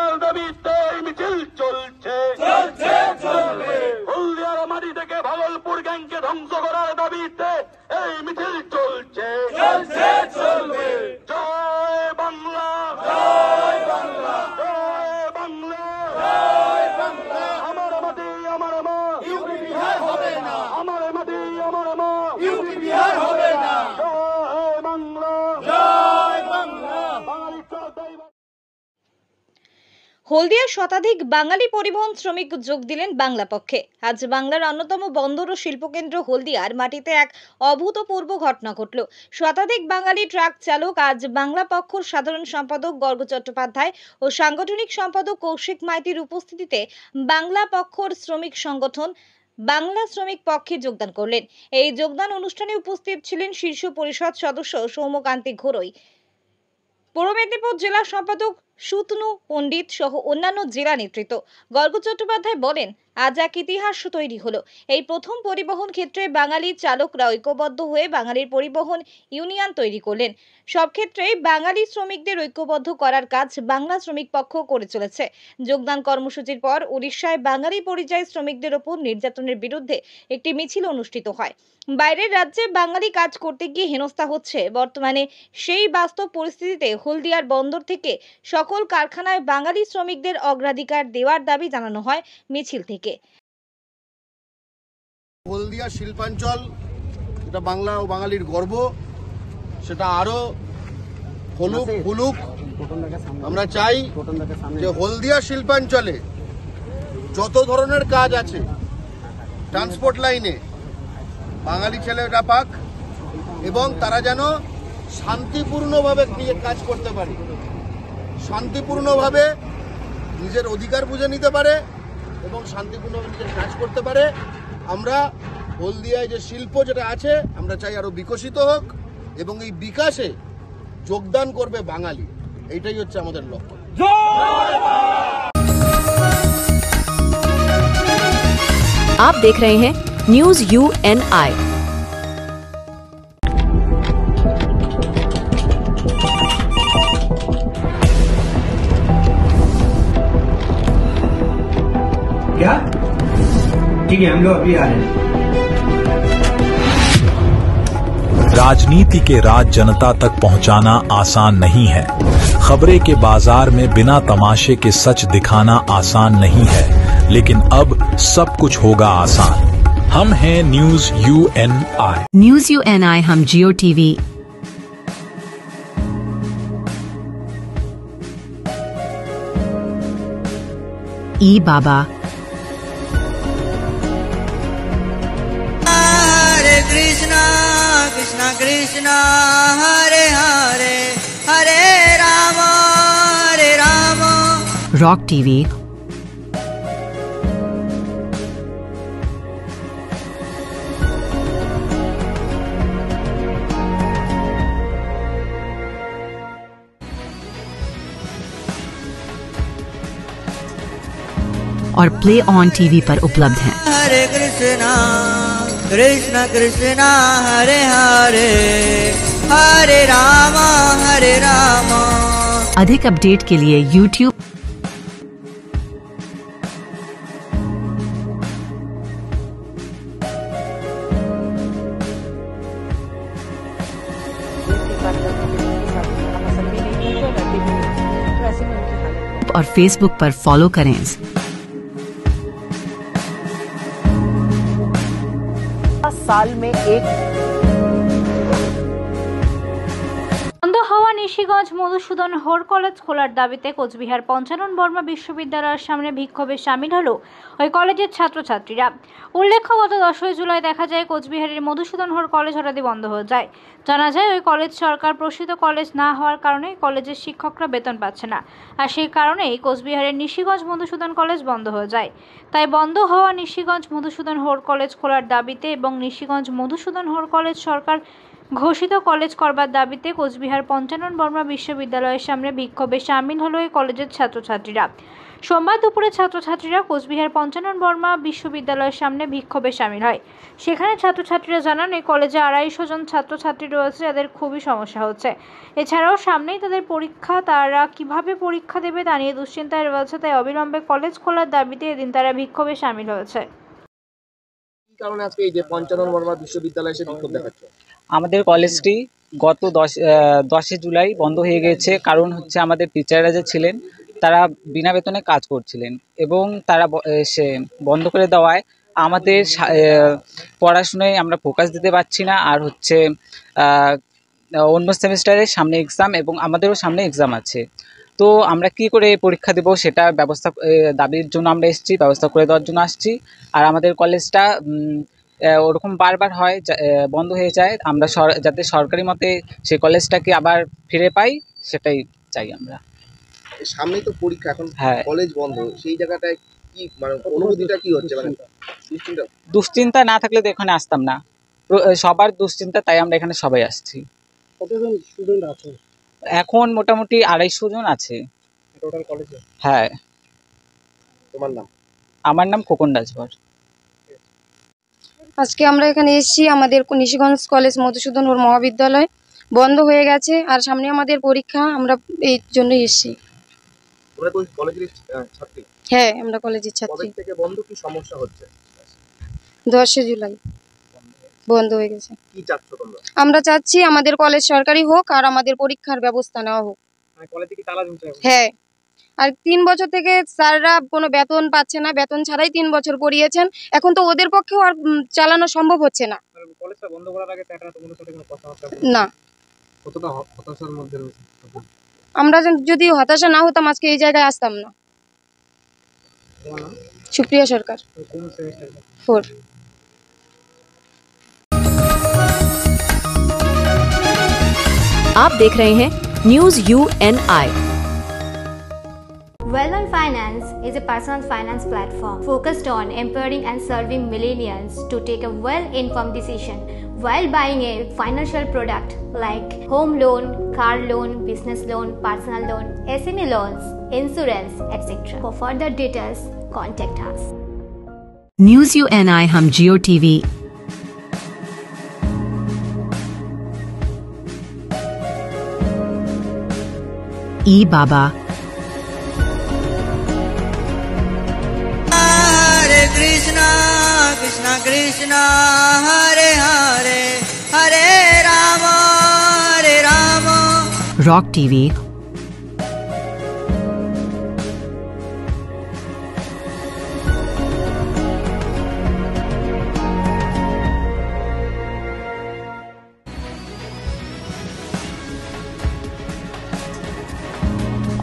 করার দাবিতে মিছিল চলছে, হলদিয়ার মাটি থেকে ভাগলপুর গ্যাংকে ধ্বংস করার দাবিতে এই মিছিল চলছে। জয় বাংলা, জয় বাংলা, জয় বাংলা, জয় বাংলা। আমার মাটি আমার মা, ইউপি বিহার হবে না। আমার মাটি আমার মা, ইউপি বিহার হবে না। জয় বাংলা, জয় বাংলা। বাঙালি শ্রদ্ধাই। হলদিয়ার শতাধিক বাঙালি পরিবহন শ্রমিক যোগ দিলেন বাংলা পক্ষে। আজ বাংলার অন্যতম বন্দর ও শিল্পকেন্দ্র হলদিয়ার মাটিতে এক অভূতপূর্ব ঘটনা ঘটল। শতাধিক বাঙালি ট্রাক চালক আজ বাংলা পক্ষর সাধারণ সম্পাদক গর্গ চট্টোপাধ্যায় ও সাংগঠনিক সম্পাদক কৌশিক মাইতির উপস্থিতিতে বাংলা পক্ষর শ্রমিক সংগঠন বাংলা শ্রমিক পক্ষে যোগদান করলেন। এই যোগদান অনুষ্ঠানে উপস্থিত ছিলেন শীর্ষ পরিষদ সদস্য সৌম্যকান্তি ঘোরই, পূর্ব মেদিনীপুর জেলা সম্পাদক সুতনু পণ্ডিত সহ অন্যান্য জেলা নেতৃত্ব। গর্গ চট্টোপাধ্যায় বলেন, আজ এক ইতিহাস তৈরি হলো। এই প্রথম পরিবহন ক্ষেত্রে বাঙালি চালকরা ঐক্যবদ্ধ হয়ে বাঙালির পরিবহন ইউনিয়ন তৈরি করলেন। সব ক্ষেত্রেই বাঙালি শ্রমিকদের ঐক্যবদ্ধ করার কাজ বাংলা শ্রমিক পক্ষ করে চলেছে। যোগদান কর্মসূচির পর উড়িষ্যায় বাঙালি পরিযায়ী শ্রমিকদের ওপর নির্যাতনের বিরুদ্ধে একটি মিছিল অনুষ্ঠিত হয়। বাইরের রাজ্যে বাঙালি কাজ করতে গিয়ে হেনস্থা হচ্ছে। বর্তমানে সেই বাস্তব পরিস্থিতিতে হলদিয়ার বন্দর থেকে সকল কারখানায় বাঙালি শ্রমিকদের অগ্রাধিকার দেওয়ার দাবি জানানো হয় মিছিল থেকে। হলদিয়া শিল্পাঞ্চল, এটা বাংলা ও বাঙালির গর্ব, সেটা আরো ফুলুক। আমরা চাই যে হলদিয়া শিল্পাঞ্চলে যত ধরনের কাজ আছে ট্রান্সপোর্ট লাইনে বাঙালি ছেলেরা পাক এবং তারা যেন শান্তিপূর্ণভাবে নিয়ে কাজ করতে পারে, শান্তিপূর্ণভাবে নিজের অধিকার বুঝে নিতে পারে এবং শান্তিপূর্ণভাবে নিজের কাজ করতে পারে। আমরা হলদিয়ায় যে শিল্প যেটা আছে আমরা চাই আরো বিকশিত হোক এবং এই বিকাশে যোগদান করবে বাঙালি। এইটাই হচ্ছে আমাদের লক্ষ্য। आप देख रहे हैं न्यूज UNI। क्या ठीक है, हम लोग अभी आ रहे हैं। राजनीति के राज जनता तक पहुंचाना आसान नहीं है। खबरें के बाजार में बिना तमाशे के सच दिखाना आसान नहीं है, लेकिन अब सब कुछ होगा आसान। हम हैं न्यूज UNI। न्यूज UNI हम जियो टीवी, ई बाबा, हरे कृष्णा कृष्णा कृष्णा हरे हरे हरे राम रॉक टीवी, और प्ले ऑन टीवी पर उपलब्ध हैं। हरे कृष्णा कृष्णा कृष्णा हरे हरे हरे राम अधिक अपडेट के लिए YouTube और Facebook पर फॉलो करें। साल में एक বন্ধ হওয়া নিশিগঞ্জ মধুসূদন হোর কলেজ খোলার দাবিতে কোচবিহার পঞ্চানন বর্মা বিশ্ববিদ্যালয়ের সামনে বিক্ষোভে সামিল হলো ওই কলেজের ছাত্রছাত্রীরা। উল্লেখ্য, গত 10 জুলাই দেখা যায় কোচবিহারের মধুসূদন হোর কলেজ হঠাৎই বন্ধ হয়ে যায়। জানা যায় ওই কলেজ সরকার প্রসিত কলেজ না হওয়ার কারণে কলেজের শিক্ষকরা বেতন পাচ্ছে না, আর সেই কারণেই কোচবিহারের নিশিগঞ্জ মধুসূদন কলেজ বন্ধ হয়ে যায়। তাই বন্ধ হওয়া নিশিগঞ্জ মধুসূদন হোর কলেজ খোলার দাবিতে এবং নিশিগঞ্জ মধুসূদন হোর কলেজ সরকার ঘোষিত কলেজ করবার দাবিতে কোচবিহার পঞ্চানন বর্মা বিশ্ববিদ্যালয়ের সামনে বিক্ষোভে সামিল হলো এই কলেজের ছাত্রছাত্রীরা। সোমবার দুপুরে ছাত্রছাত্রীরা কোচবিহার পঞ্চানন বর্মা বিশ্ববিদ্যালয়ের সামনে বিক্ষোভে সামিল হয়। সেখানে ছাত্রছাত্রীরা জানান এই কলেজে 250 জন ছাত্রছাত্রী রয়েছে, যাদের খুবই সমস্যা হচ্ছে। এছাড়াও সামনেই তাদের পরীক্ষা, তারা কিভাবে পরীক্ষা দেবে তা নিয়ে দুশ্চিন্তায় রয়েছে। তাই অবিলম্বে কলেজ খোলার দাবিতে এদিন তারা বিক্ষোভে সামিল হয়েছে। কি কারণে আজকে এই যে পঞ্চানন বর্মা বিশ্ববিদ্যালয়ে এসে বিক্ষোভ দেখাচ্ছে? আমাদের কলেজটি গত 10 জুলাই বন্ধ হয়ে গেছে। কারণ হচ্ছে আমাদের টিচাররা যে ছিলেন তারা বিনা বেতনে কাজ করছিলেন এবং তারা সে বন্ধ করে দেওয়ায় আমাদের পড়াশোনায় আমরা ফোকাস দিতে পারছি না। আর হচ্ছে অন্য সেমিস্টারের সামনে এক্সাম এবং আমাদেরও সামনে এক্সাম আছে। তো আমরা কি করে পরীক্ষা দেব সেটা ব্যবস্থা দাবির জন্য আমরা এসেছি, ব্যবস্থা করে দেওয়ার জন্য আসছি। আর আমাদের কলেজটা ওরকম বারবার হয়, বন্ধ হয়ে যায়। আমরা যাতে সরকারি মতে সেই কলেজটাকে আবার ফিরে পাই সেটাই চাই আমরা। সামনেই তো পরীক্ষা, এখন হ্যাঁ, কলেজ বন্ধ, সেই জায়গাটায় কি মানে অনুভূতিটা কি হচ্ছে? মানে দুশ্চিন্তা না থাকলে তো এখানে আসতাম না। সবার দুশ্চিন্তা, তাই আমরা এখানে সবাই আসছি। কতজন স্টুডেন্ট আছে এখন? মোটামুটি 250 জন আছে টোটাল কলেজে। হ্যাঁ। তোমার নাম? আমার নাম খোকন রাজভর। আজকে আমরা এখানে এসেছি, আমাদের নিশিগঞ্জ কলেজ মধুসূদন মহাবিদ্যালয় বন্ধ হয়ে গেছে আর সামনে আমাদের পরীক্ষা, আমরা এই জন্যই এসেছি। তোমরা তো কলেজের ছাত্রী? হ্যাঁ, আমরা কলেজের ছাত্রী। কবে থেকে বন্ধ, কি সমস্যা হচ্ছে? 10 জুলাই বন্ধ হয়ে গেছে। কি চাচ্ছ তোমরা? আমরা চাচ্ছি আমাদের কলেজ সরকারি হোক আর আমাদের পরীক্ষার ব্যবস্থা নেওয়া হোক। মানে কলেজে কি তালা ঝুলছে? হ্যাঁ, আর 3 বছর থেকে স্যাররা কোনো বেতন পাচ্ছে না, বেতন ছাড়াই 3 বছর পড়িয়েছেন। এখন তো ওদের পক্ষেও আর চালানো সম্ভব হচ্ছে না। কলেজটা বন্ধ করার আগে স্যাররা তোমাদের সাথে কোনো কথাবার্তা না। কতটা হতাশার মধ্যে রয়েছে? আমরা যদি হতাশা না হতাম আজকে এই জায়গায় আসতাম না। সুপ্রিয়া সরকার, 4। आप देख रहे हैं news UNI। Well-On Finance is a personal finance platform focused on empowering and serving millennials to take a well-informed decision while buying a financial product like home loan, car loan, business loan, personal loan, SME loans, insurance, etc. For further details, contact us. News UNI हम जियो TV, बाबा, हरे कृष्णा कृष्णा कृष्णा हरे हरे, हरे Ram rock TV,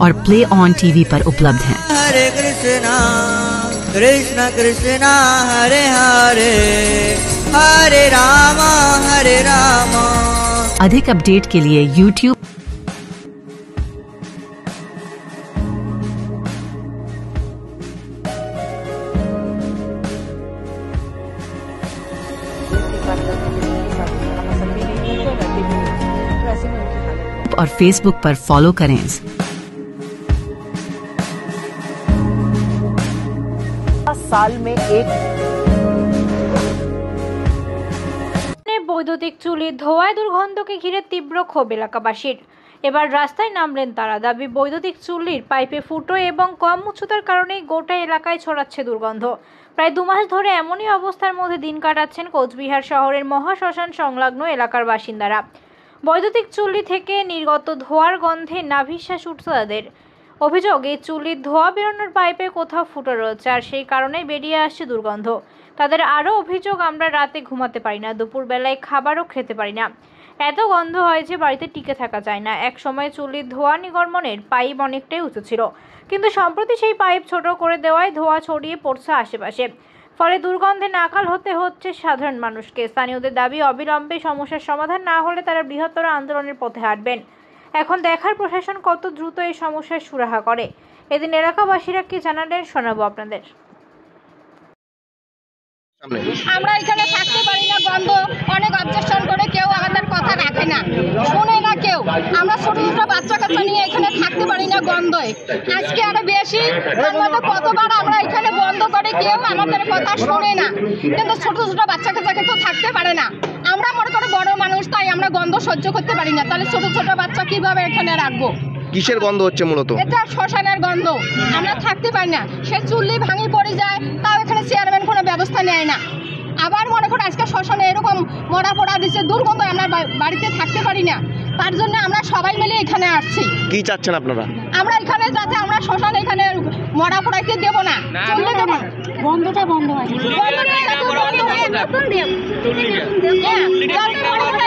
और play on TV पर उपलब्ध हैं। हरे कृष्णा कृष्णा कृष्णा हरे हरे, हरे राम अधिक update के लिए YouTube और Facebook पर फॉलो करें। साल में एक বৈদ্যুতিক চুলির ধোঁয়ায় দুর্গন্ধকে ঘিরে তীব্র ক্ষোভ এলাকাবাসীর। এবার রাস্তায় নামলেন তারা। দাবি, বৈদ্যুতিক চুল্লির পাইপে ফুটো এবং কম উচ্চতার কারণে গোটা এলাকায় ছড়াচ্ছে দুর্গন্ধ। প্রায় 2 মাস ধরে এমনই অবস্থার মধ্যে দিন কাটাচ্ছেন কোচবিহার শহরের মহাশ্মশান সংলগ্ন এলাকার বাসিন্দারা। বৈদ্যুতিক চুল্লি থেকে নির্গত ধোঁয়ার গন্ধে নাভিশ্বাস উঠছে তাদের। অভিযোগ, এই চুল্লির ধোঁয়া বেরোনোর পাইপে কোথাও ফুটো রয়েছে আর সেই কারণেই বেরিয়ে আসছে দুর্গন্ধ। তাদের আরও অভিযোগ, আমরা রাতে ঘুমাতে পারি না, দুপুরবেলায় খাবারও খেতে পারি না, এত গন্ধ হয় যে বাড়িতে টিকে থাকা যায় না। এক সময় চুল্লির ধোঁয়া নির্গমনের পাইপ অনেকটাই উঁচু ছিল, কিন্তু সম্প্রতি সেই পাইপ ছোট করে দেওয়ায় ধোঁয়া ছড়িয়ে পড়ছে আশেপাশে। ফলে দুর্গন্ধে নাকাল হতে হচ্ছে সাধারণ মানুষকে। স্থানীয়দের দাবি, অবিলম্বে সমস্যার সমাধান না হলে তারা বৃহত্তর আন্দোলনের পথে হাঁটবেন। এখন দেখার প্রশাসন কত দ্রুত এই সমস্যার সুরাহা করে। এদিন এলাকাবাসীরা কি জানালেন শোনাবো আপনাদের। আমরা এখানে থাকতে পারি না, গন্ধ অনেক অবজেকশন করে, কেউ আমাদের কথা কথা রাখে না, শোনে না কেউ। আমরা ছোট ছোট বাচ্চা কাচ্চা নিয়ে এখানে থাকতে পারি না গন্ধে। আজকে আরো বেশি, তার মধ্যে কতবার আমরা এখানে বন্ধ করে কেউ আমাদের কথা শোনে না, কিন্তু ছোট ছোট বাচ্চা কাচ্চাকে তো থাকতে পারে না। আমরা মনে করি বড় মানুষ, তাই আমরা গন্ধ সহ্য করতে পারি না, তাহলে ছোট ছোট বাচ্চা কিভাবে এখানে রাখবো? কিসের গন্ধ হচ্ছে মূলত? এটা শ্মশানের গন্ধ, আমরা থাকতে পারি না। সে চুল্লি ভাঙি পড়ে যায়, তাও এখানে চেয়ারম্যান কোনো ব্যবস্থা নেয় না। আবার মনে করো আজকে শ্মশানে এরকম মরা পোড়া দিচ্ছে, দুর্গন্ধ, আমরা বাড়িতে থাকতে পারি না। তার জন্য আমরা সবাই মিলে এখানে আসছি। কি চাচ্ছেন আপনারা? আমরা এখানে যাতে আমরা শ্মশানে এখানে মরা পোড়াইতে দেবো না, চললে দেবো, বন্ধটা বন্ধ হয়,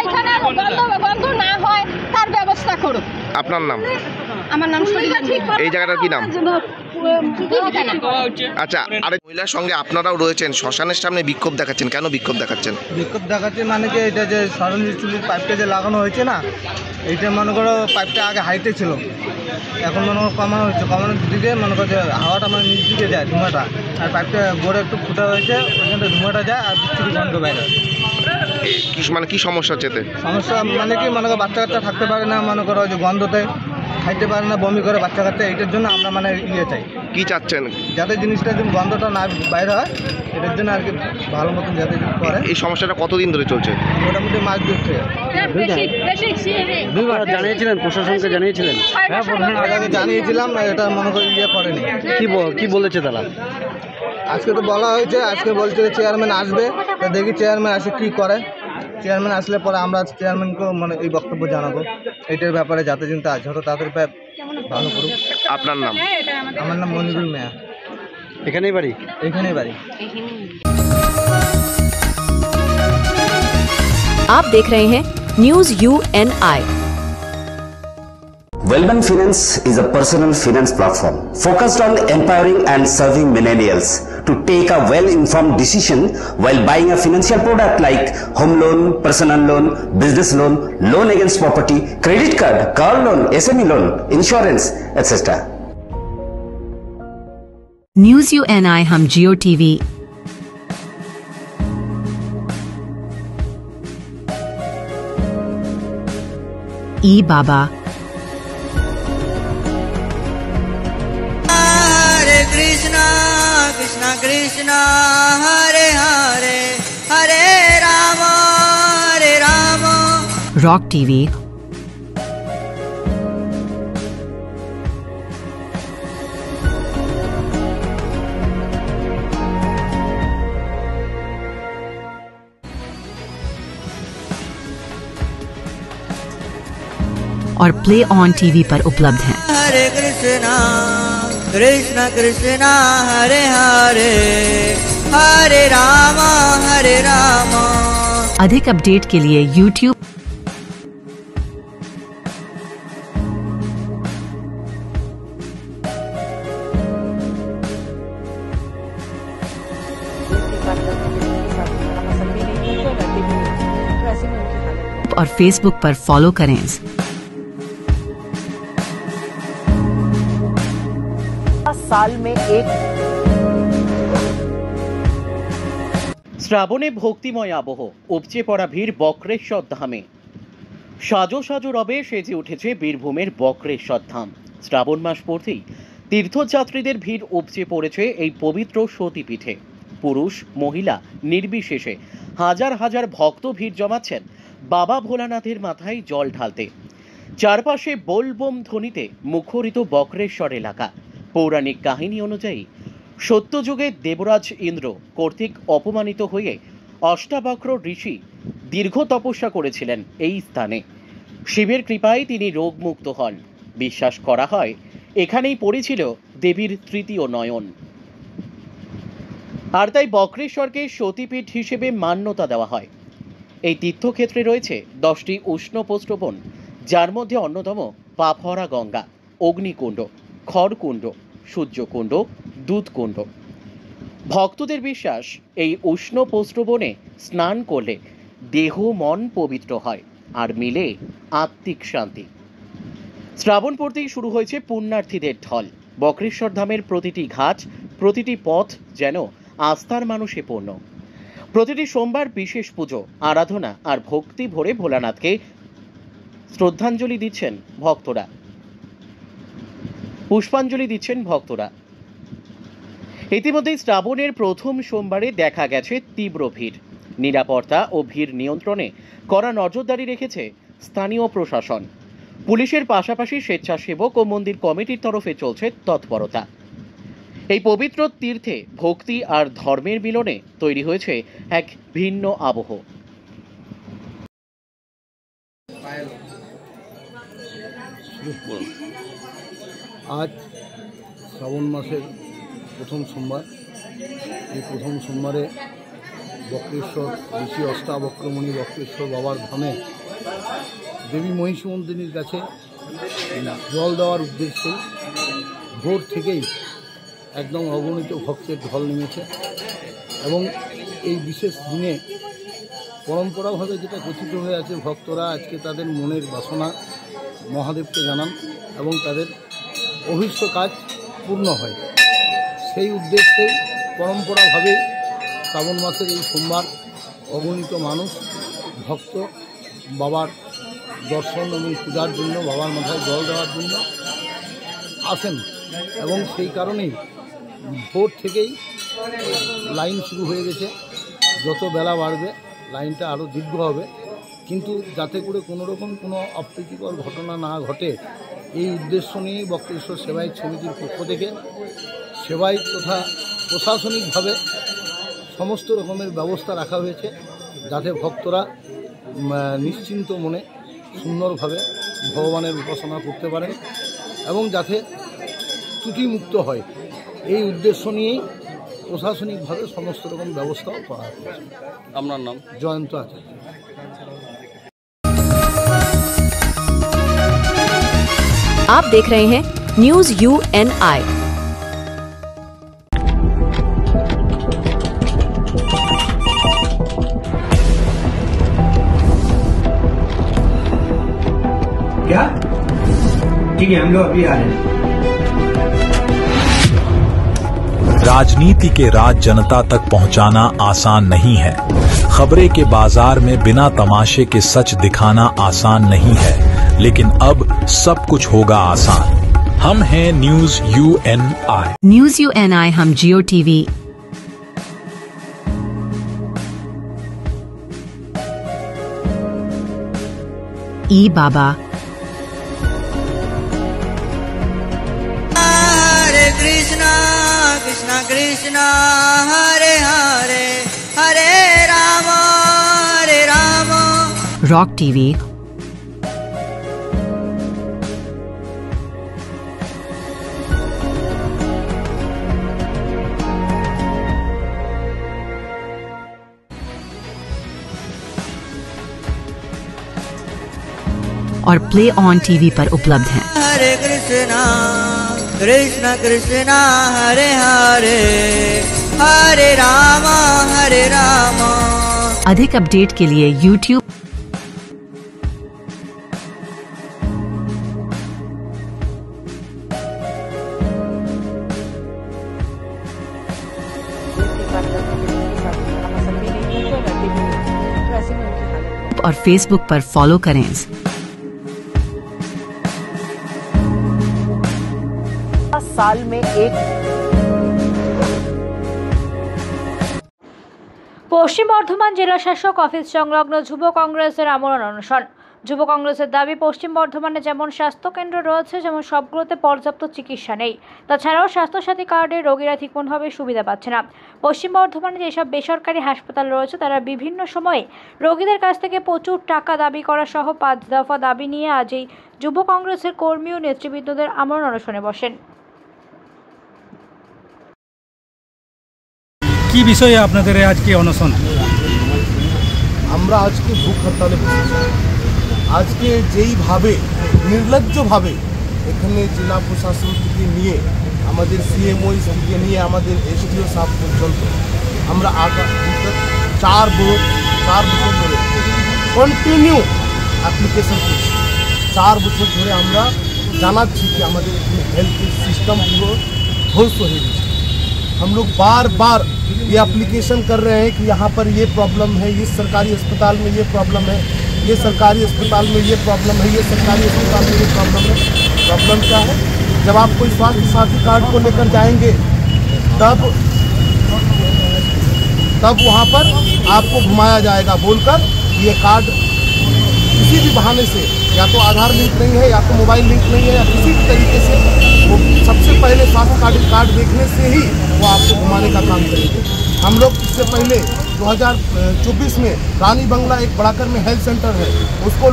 এখানে বন্ধ না হয় তার ব্যবস্থা করো। আপনার নাম? আমার নাম শরীফা। এই জায়গাটার কি নাম? আচ্ছা, আরেক মহিলার সঙ্গে আপনারাও রয়েছেন, শ্মশানের সামনে বিক্ষোভ দেখাচ্ছেন, কেন বিক্ষোভ দেখাচ্ছেন? বিক্ষোভ দেখাচ্ছে মানে কি, এটা যে সরঞ্জি চুলির পাইপটা যে লাগানো হয়েছে না, এইটা মনে করো পাইপটা আগে হাইটে ছিল, এখন মনে করো কমানো হচ্ছে। কমানোর দিকে মনে করো যে হাওয়াটা মানে নিচ দিকে যায়, ধোঁয়াটা, আর পাইপটা গোড়ে একটু ফুটা হয়েছে, ওইখানটা ধোঁয়াটা যায় আর বিচ্ছিরি গন্ধ বাইরে। মানে কি সমস্যা হচ্ছে? সমস্যা মানে কি, মনে করো বাচ্চা কাচ্চা থাকতে পারে না, মনে করো যে গন্ধতে খাইতে পারে না, বমি করে বাচ্চা কাচ্চা। এইটার জন্য আমরা মানে চাই। কি চাচ্ছেন? যাতে জিনিসটা গন্ধটা না বাইরে হয়, এটার জন্য আর কি ভালো মতন যাতে করে। এই সমস্যাটা কতদিন ধরে চলছে? মোটামুটি মাস দুইবার জানিয়েছিলেন, প্রশাসনকে জানিয়েছিলেন? হ্যাঁ, আগে জানিয়েছিলাম, এটা মনে করি করেনি। কি বলেছে তারা? আজকে তো বলা হয়েছে, আজকে বলছে চেয়ারম্যান আসবে, তা দেখি চেয়ারম্যান আসে কি করে। চেয়ারম্যান আসলে পরে আমরা চেয়ারম্যানকেও মানে এই বক্তব্য জানাবো এইটার ব্যাপারে, যাতে চিন্তা যত তাড়াতাড়ি ভালো করুক। আপনার নাম? আমার নাম মনিরুল মিয়া। এখানেই বাড়ি? এখানেই বাড়ি। आप देख रहे हैं news UNI। Wellman Finance is a personal finance platform focused on empowering and serving millennials to take a well-informed decision while buying a financial product like home loan, personal loan, business loan, loan against property, credit card, car loan, SME loan, insurance, etc. News UNI हम जियो TV, ई बाबा, हरे कृष्णा कृष्णा कृष्णा हरे हरे, हरे Ram rock TV, और play on TV पर उपलब्ध हैं। हरे कृष्णा कृष्णा कृष्णा हरे हरे, हरे राम हरे राम। अधिक update के लिए YouTube और Facebook पर फॉलो करें। साल में एक শ্রাবণে ভক্তিময় আবহ, উপচে পড়া ভিড় বক্রেশ্বর ধামে। সাজো সাজো রবে সেজে উঠেছে বীরভূমের বক্রেশ্বর ধাম। শ্রাবণ মাস পড়তেই তীর্থযাত্রীদের ভিড় উপচে পড়েছে এই পবিত্র সতীপীঠে। পুরুষ মহিলা নির্বিশেষে হাজার হাজার ভক্ত ভিড় জমাচ্ছেন বাবা ভোলানাথের মাথায় জল ঢালতে। চারপাশে বোলবম ধ্বনিতে মুখরিত বক্রেশ্বর এলাকা। পৌরাণিক কাহিনী অনুযায়ী সত্যযুগে দেবরাজ ইন্দ্র কর্তৃক অপমানিত হয়ে অষ্টাবক্র ঋষি দীর্ঘ তপস্যা করেছিলেন এই স্থানে। শিবের কৃপায় তিনি রোগমুক্ত হন। বিশ্বাস করা হয় এখানেই পড়েছিল দেবীর তৃতীয় নয়ন। আর তাই বক্রেশ্বরকে সতীপীঠ হিসেবে মান্যতা দেওয়া হয়। এই তীর্থক্ষেত্রে রয়েছে 10টি উষ্ণ প্রস্রবণ, যার মধ্যে অন্যতম পাপহরা গঙ্গা, অগ্নিকুণ্ড, খড়কুণ্ড, সূর্যকুণ্ড, দুধকুণ্ড। ভক্তদের বিশ্বাস এই উষ্ণ প্রস্রবণে স্নান করলে দেহ মন পবিত্র হয় আর মিলে আত্মিক শান্তি। শ্রাবণ পড়তেই শুরু হয়েছে পুণ্যার্থীদের ঢল। বক্রেশ্বর ধামের প্রতিটি ঘাট, প্রতিটি পথ যেন আস্থার মানুষে পূর্ণ। প্রতিটি সোমবার বিশেষ পুজো, আরাধনা আর ভক্তি ভরে ভোলানাথকে শ্রদ্ধাঞ্জলি দিচ্ছেন ভক্তরা, পুষ্পাঞ্জলি দিচ্ছেন ভক্তরা। ইতিমধ্যেই শ্রাবণের প্রথম সোমবারে দেখা গেছে তীব্র ভিড়। নিরাপত্তা ও ভিড় নিয়ন্ত্রণে কড়া নজরদারি রেখেছে স্থানীয় প্রশাসন। পুলিশের পাশাপাশি স্বেচ্ছাসেবক ও মন্দির কমিটির তরফে চলছে তৎপরতা। এই পবিত্র তীর্থে ভক্তি আর ধর্মের মিলনে তৈরি হয়েছে এক ভিন্ন আবহ। আজ শ্রাবণ মাসের প্রথম সোমবার। এই প্রথম সোমবারে বক্রেশ্বর ঋষি অষ্টাবক্রমণী বক্রেশ্বর বাবার ধামে দেবী মহিষমর্দিনীর কাছে জল দেওয়ার উদ্দেশ্যে ভোর থেকেই একদম অগণিত ভক্তের ঢল নেমেছে এবং এই বিশেষ দিনে পরম্পরাভাবে যেটা কথিত হয়ে আছে, ভক্তরা আজকে তাদের মনের বাসনা মহাদেবকে জানান এবং তাদের অভীষ্ট কাজ পূর্ণ হয়। সেই উদ্দেশ্যে পরম্পরাভাবে শ্রাবণ মাসের এই সোমবার অগণিত মানুষ ভক্ত বাবার দর্শন এবং পূজার জন্য, বাবার মাথায় জল দেওয়ার জন্য আসেন এবং সেই কারণেই ভোর থেকেই লাইন শুরু হয়ে গেছে। যত বেলা বাড়বে লাইনটা আরও দীর্ঘ হবে, কিন্তু যাতে করে কোনোরকম কোনো অপ্রীতিকর ঘটনা না ঘটে এই উদ্দেশ্য নিয়ে বক্রেশ্বর সেবায়ত সমিতির পক্ষ থেকে সেবায়ত তথা প্রশাসনিকভাবে সমস্ত রকমের ব্যবস্থা রাখা হয়েছে, যাতে ভক্তরা নিশ্চিন্ত মনে সুন্দরভাবে ভগবানের উপাসনা করতে পারেন এবং যাতে ত্রুটিমুক্ত হয় এই উদ্দেশ্য নিয়েই প্রশাসনিকভাবে সমস্ত রকম ব্যবস্থাও করা হয়েছে। আপনার নাম? জয়ন্ত আচার্য। आप देख रहे हैं न्यूज UNI। क्या? ठीक है, हम लोग अभी आ रहे हैं। राजनीति के राज जनता तक पहुंचाना आसान नहीं है। खबरें के बाजार में बिना तमाशे के सच दिखाना आसान नहीं है, लेकिन अब सब कुछ होगा आसान। हम हैं न्यूज UNI। न्यूज UNI हम जियो टीवी, ई बाबा, हरे कृष्णा कृष्णा कृष्णा हरे हरे हरे राम रॉक टीवी, और प्ले ऑन टीवी पर उपलब्ध हैं। हरे कृष्णा कृष्णा कृष्णा हरे हरे हरे राम अधिक अपडेट के लिए YouTube और Facebook पर फॉलो करें। साल में एक পশ্চিম বর্ধমান জেলা শাসক অফিস সংলগ্ন যুব কংগ্রেসের আমরণ অনশন। যুব কংগ্রেসের দাবি, পশ্চিম বর্ধমানে যেমন স্বাস্থ্যকেন্দ্র রয়েছে, যেমন সবগুলোতে পর্যাপ্ত চিকিৎসা নেই, তাছাড়াও স্বাস্থ্যসাথী কার্ডে রোগীরা ঠিকমতভাবে সুবিধা পাচ্ছে না। পশ্চিম বর্ধমানে যেসব বেসরকারি হাসপাতাল রয়েছে তারা বিভিন্ন সময়ে রোগীদের কাছ থেকে প্রচুর টাকা দাবি করা সহ 5 দফা দাবি নিয়ে আজ এই যুব কংগ্রেসের কর্মী ও নেতৃবৃন্দদের আমরণ অনশনে বসেন। কি বিষয়ে আপনাদের আজকে অনশন? আমরা আজকে ভুখ হরতালে বসেছি। আজকে যেইভাবে নির্লজ্জভাবে এখানে জেলা প্রশাসন থেকে নিয়ে আমাদের CMO থেকে নিয়ে আমাদের SDO সাহেব পর্যন্ত আমরা 4 বছর ধরে কন্টিনিউ অ্যাপ্লিকেশন করছি। 4 বছর ধরে আমরা জানাচ্ছি যে আমাদের হেলথ সিস্টেম পুরো ধ্বংস হয়ে গেছে। हम लोग बार बार ये एप्लीकेशन कर रहे हैं कि यहाँ पर ये प्रॉब्लम है, इस सरकारी अस्पताल में ये प्रॉब्लम है, ये सरकारी अस्पताल में ये प्रॉब्लम है, ये सरकारी अस्पताल में ये प्रॉब्लम है। प्रॉब्लम क्या है? जब आप कोई स्वास्थ्य साथी कार्ड को लेकर जाएंगे तब वहाँ पर आपको घुमाया जाएगा बोलकर ये कार्ड किसी भी बहाने से, या तो आधार लिंक नहीं है, या तो मोबाइल लिंक नहीं है, या किसी भी तरीके से वो सबसे पहले स्वास्थ्य कार्ड देखने से ही वो आपको घुमाने का काम करेंगे। हम लोग इससे पहले 2024 में रानी बंगला एक बड़ाकर में हेल्थ सेंटर है, उसको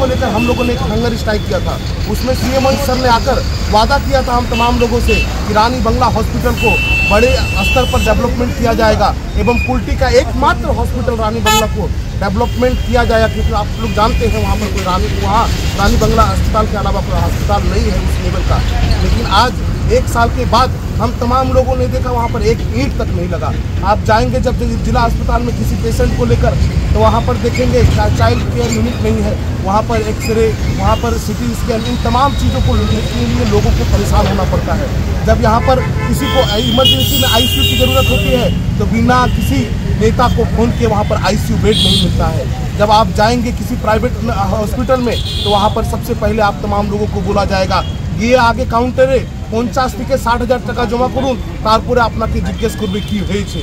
लेकर हम लोगों ने एक हंगर स्ट्राइक किया था। उसमें सीएम सर ने आकर वादा किया था हम तमाम लोगों से कि रानी बंगला हॉस्पिटल को बड़े स्तर पर डेवलपमेंट किया जाएगा एवं कुल्टी का एकमात्र हॉस्पिटल रानी बंगला को डेवलपमेंट किया जाएगा, क्योंकि आप लोग जानते हैं वहाँ पर कोई रानी बंगला अस्पताल के अलावा कोई अस्पताल नहीं है उस लेवल का। लेकिन आज 1 साल के बाद हम तमाम लोगों ने देखा वहाँ पर एक ईंट तक नहीं लगा। आप जाएंगे जब जिला अस्पताल में किसी पेशेंट को लेकर तो वहाँ पर देखेंगे चाइल्ड केयर यूनिट नहीं है, वहाँ पर एक्सरे, वहाँ पर सिटी स्कैन, इन तमाम चीज़ों को लेने के लिए लोगों को परेशान होना पड़ता है। जब यहाँ पर किसी को इमरजेंसी में आईसीयू की ज़रूरत होती है तो बिना किसी नेता को फोन के वहाँ पर आईसीयू बेड नहीं मिलता है। जब आप जाएंगे किसी प्राइवेट हॉस्पिटल में तो वहाँ पर सबसे पहले आप तमाम लोगों को बोला जाएगा গিয়ে আগে কাউন্টারে 50 থেকে 60,000 টাকা জমা করুন, তারপরে আপনাকে জিজ্ঞেস করবে কি হয়েছে।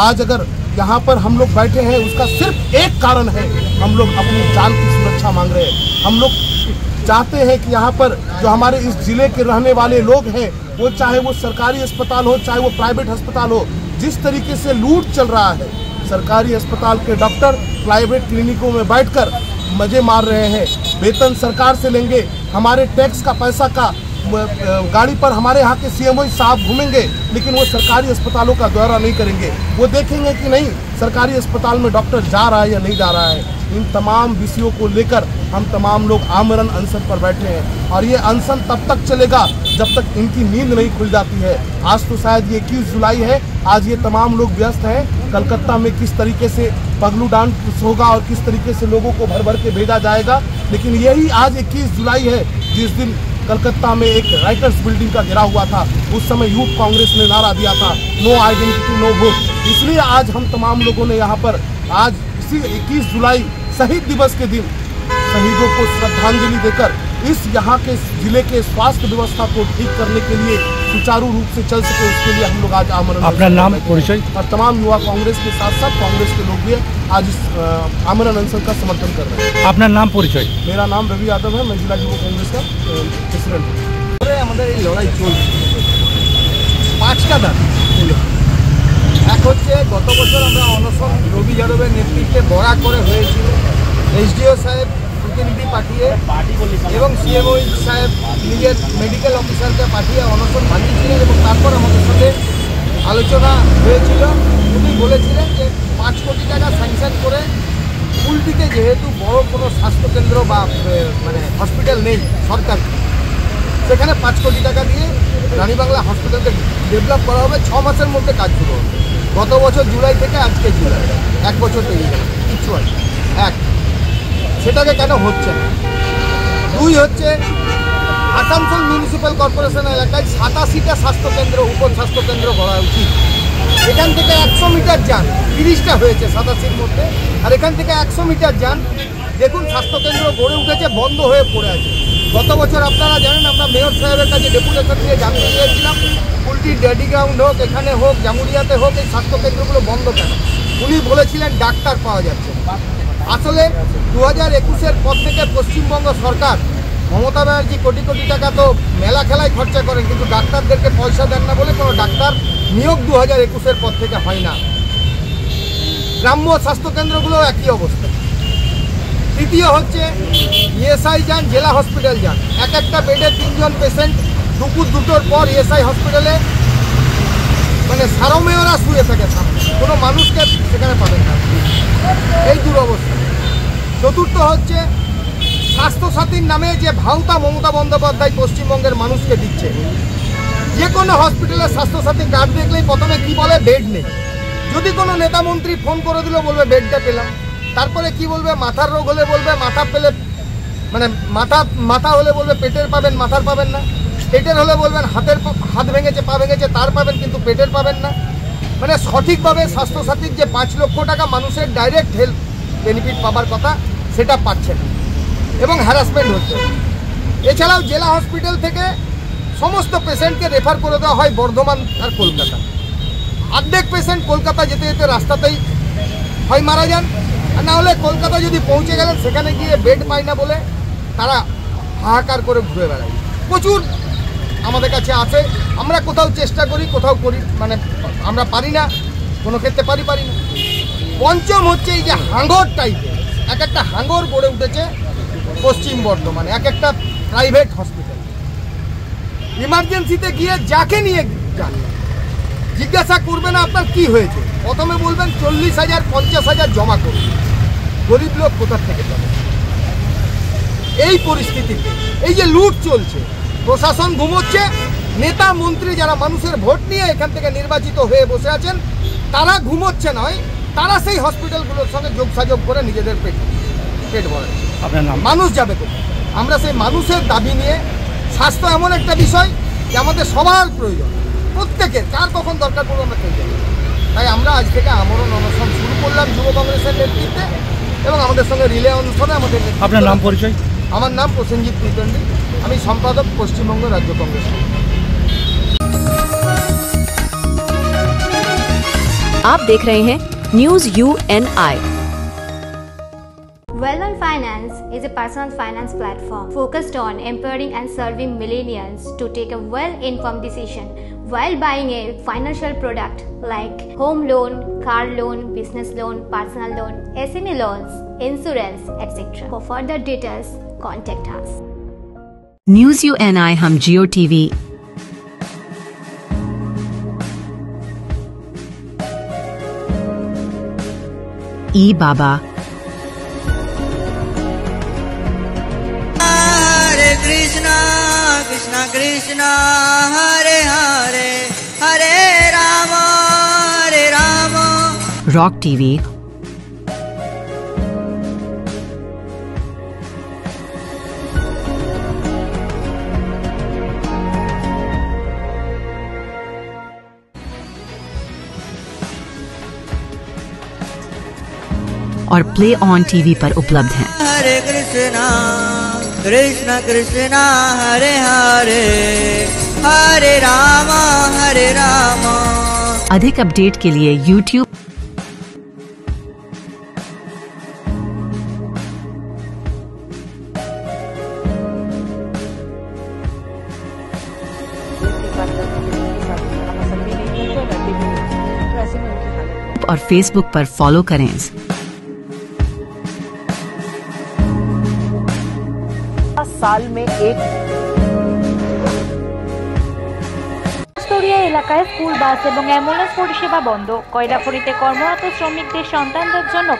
आज अगर यहाँ पर हम लोग बैठे हैं उसका सिर्फ एक कारण है, हम लोग अपनी जान की सुरक्षा मांग रहे हैं। हम लोग चाहते हैं कि यहाँ पर जो हमारे इस जिले के रहने वाले लोग हैं, वो चाहे वो सरकारी अस्पताल हो चाहे वो प्राइवेट अस्पताल हो, जिस तरीके से लूट चल रहा है, सरकारी अस्पताल के डॉक्टर प्राइवेट क्लिनिकों में बैठकर मजे मार रहे हैं, वेतन सरकार से लेंगे, हमारे टैक्स का पैसा का गाड़ी पर हमारे यहाँ के सीएमओ साहब घूमेंगे, लेकिन वो सरकारी अस्पतालों का दौरा नहीं करेंगे। वो देखेंगे कि नहीं सरकारी अस्पताल में डॉक्टर जा रहा है या नहीं जा रहा है। इन तमाम विषयों को लेकर हम तमाम लोग आमरण अनशन पर बैठे हैं और ये अनशन तब तक चलेगा जब तक इनकी नींद नहीं खुल जाती है। आज तो शायद ये 21 जुलाई है, आज ये तमाम लोग व्यस्त हैं। कलकत्ता में किस तरीके से पगलू डांस होगा और किस तरीके से लोगों को भर भर के भेजा जाएगा, लेकिन यही आज 21 जुलाई है जिस दिन कलकत्ता में एक राइटर्स बिल्डिंग का गिरा हुआ था। उस समय यूथ कांग्रेस ने नारा दिया था नो आइडेंटिटी नो वोट। इसलिए आज हम तमाम लोगों ने यहाँ पर आज इसी 21 जुलाई शहीद दिवस के दिन शहीदों को श्रद्धांजलि देकर इस यहाँ के जिले के स्वास्थ्य व्यवस्था को ठीक करने के लिए सुचारू रूप से चल सके, उसके लिए हम लोग आज आमरण। अपना नाम परिचय? और तमाम युवा कांग्रेस के साथ साथ कांग्रेस के लोग भी आज इस आमरण अनशन का समर्थन कर रहे हैं। अपना नाम परिचय? मेरा नाम रवि यादव है, मैं जिला युवा कांग्रेस का प्रेसिडेंट हूँ। हमारे लड़ाई चलছে 5টা দাবি। এক হচ্ছে গত বছর আমরা অনশন রবি যাদবের নেতৃত্বে বড়া করে হয়েছিল, এসডিও সাহেব প্রতিনিধি পাঠিয়ে এবং সিএমও সাহেব নিজের মেডিকেল অফিসারকে পাঠিয়ে অনশন ভাঙিয়েছিলেন এবং তারপর আমাদের সাথে আলোচনা হয়েছিল। উনি বলেছিলেন যে 5 কোটি টাকা স্যাংশন করে কুলটিতে যেহেতু বড় কোনো স্বাস্থ্যকেন্দ্র বা মানে হসপিটাল নেই সরকার, সেখানে 5 কোটি টাকা দিয়ে রানীবাংলা হসপিটালকে ডেভেলপ করা হবে, 6 মাসের মধ্যে কাজ শুরু হবে। গত বছর জুলাই থেকে আজকে জুলাই 1 বছর পেরিয়ে গেল, কিছু হয় এক, সেটাকে কেন হচ্ছে না। 2 হচ্ছে আসানসোল মিউনিসিপ্যাল কর্পোরেশন এলাকায় 87টা স্বাস্থ্যকেন্দ্র উপ স্বাস্থ্যকেন্দ্র করা উচিত। এখান থেকে 100 মিটার যান, 30টা হয়েছে 87র মধ্যে, আর এখান থেকে 100 মিটার যান দেখুন স্বাস্থ্যকেন্দ্র গড়ে উঠেছে, বন্ধ হয়ে পড়ে আছে। গত বছর আপনারা জানেন আমরা মেয়র সাহেবের কাছে ডেপুটেশন দিয়ে জানতে চেয়েছিলাম কুলটির ড্যাডি গ্রাউন্ড হোক, এখানে হোক, জামুরিয়াতে হোক, এই স্বাস্থ্যকেন্দ্রগুলো বন্ধ কেন। উনি বলেছিলেন ডাক্তার পাওয়া যাচ্ছে। আসলে 2021-এর পর থেকে পশ্চিমবঙ্গ সরকার মমতা ব্যানার্জি কোটি কোটি টাকা তো মেলা খেলায় খরচা করেন, কিন্তু ডাক্তারদেরকে পয়সা দেন না বলে কোনো ডাক্তার নিয়োগ 2021-এর পর থেকে হয় না। গ্রাম্য স্বাস্থ্যকেন্দ্রগুলো একই অবস্থা। তৃতীয় হচ্ছে ইএসআই যান, জেলা হসপিটাল যান, একটা বেডে 3 জন পেশেন্ট, দুপুর 2টোর পর ইএসআই হসপিটালে মানে সারমেয়রা শুয়ে থাকে, সামনে কোনো মানুষকে সেখানে পাবেন না, এই দুরবস্থা। চতুর্থ হচ্ছে স্বাস্থ্যসাথীর নামে যে ভাওতা মমতা বন্দ্যোপাধ্যায় পশ্চিমবঙ্গের মানুষকে দিচ্ছে। যে কোনো হসপিটালে স্বাস্থ্যসাথী কার্ড দেখলেই প্রথমে কি বলে বেড নেই। যদি কোনো নেতা মন্ত্রী ফোন করে দিল বলবে বেডটা পেলাম, তারপরে কি বলবে মাথার রোগ হলে বলবে মাথা পেলে মানে মাথা হলে বলবে পেটের পাবেন, মাথার পাবেন না। পেটের হলে বলবেন হাত ভেঙেছে, পা ভেঙেছে, তার পাবেন, কিন্তু পেটের পাবেন না। মানে সঠিকভাবে স্বাস্থ্যসাথীর যে 5 লক্ষ টাকা মানুষের ডাইরেক্ট হেলথ বেনিফিট পাবার কথা সেটা পাচ্ছে না এবং হ্যারাসমেন্ট হচ্ছে। এছাড়াও জেলা হসপিটাল থেকে সমস্ত পেশেন্টকে রেফার করে দেওয়া হয় বর্ধমান আর কলকাতা। অর্ধেক পেশেন্ট কলকাতা যেতে যেতে রাস্তাতেই হয় মারা যান, আর না হলে কলকাতা যদি পৌঁছে গেলেন সেখানে গিয়ে বেড পায় না বলে তারা হাহাকার করে ঘুরে বেড়ায়। প্রচুর আমাদের কাছে আছে, আমরা কোথাও চেষ্টা করি, কোথাও করি, মানে আমরা পারি না, কোনো ক্ষেত্রে পারি না। পঞ্চম হচ্ছে এই যে হাঙ্গর টাইপের এক একটা হাঙ্গর গড়ে উঠেছে পশ্চিম বর্ধমানে, এক একটা প্রাইভেট হসপিটাল। ইমার্জেন্সিতে গিয়ে যাকে নিয়ে যান জিজ্ঞাসা করবে না আপনার কি হয়েছে, প্রথমে বলবেন 40,000 50,000 জমা করুন। গরিব লোক কোথা থেকে যাবে? এই পরিস্থিতিতে এই যে লুট চলছে, প্রশাসন ঘুমোচ্ছে, নেতা মন্ত্রী যারা মানুষের ভোট নিয়ে এখান থেকে নির্বাচিত হয়ে বসে আছেন তারা ঘুমোচ্ছে নয়, তারা সেই হসপিটালগুলোর সঙ্গে যোগসাযোগ করে নিজেদের পেট ভরাচ্ছে। আপনার নাম? মানুষ যাবে কোথায়? আমরা সেই মানুষের দাবি নিয়ে, স্বাস্থ্য এমন একটা বিষয় যে আমাদের সবার প্রয়োজন, প্রত্যেকের, কার কখন দরকার পড়বে আমরা কেউ জানি। তাই আমরা আজ থেকে আমরণ অনশন শুরু করলাম যুব কংগ্রেসের নেতৃত্বে এবং আমাদের সঙ্গে রিলে অনুষ্ঠানে আমাদের। আপনার নাম পরিচয়? আমার নাম প্রসেনজিৎ নিতন্ডি, আমি সম্পাদক পশ্চিমবঙ্গ রাজ্য কংগ্রেস। आप देख रहे हैं news UNI। Well-on Finance is a personal finance platform focused on empowering and serving millennials to take a well-informed decision while buying a financial product like home loan, car loan, business loan, personal loan, SME loans, insurance, etc. For further details, contact us. News UNI हम जियो TV, बाबा, हरे कृष्णा कृष्णा कृष्णा हरे हरे, हरे Ram rock TV, और play on TV पर उपलब्ध हैं। हरे कृष्णा कृष्णा कृष्णा हरे हरे, हरे राम हरे राम। अधिक update के लिए YouTube और Facebook पर फॉलो करें। साल में एक স্তরিয়া এলাকায় স্কুল বাস এবং অ্যাম্বুলেন্স পরিষেবা বন্ধ। কয়লাখনিতে কর্মরত শ্রমিকদের সন্তানদের জন্য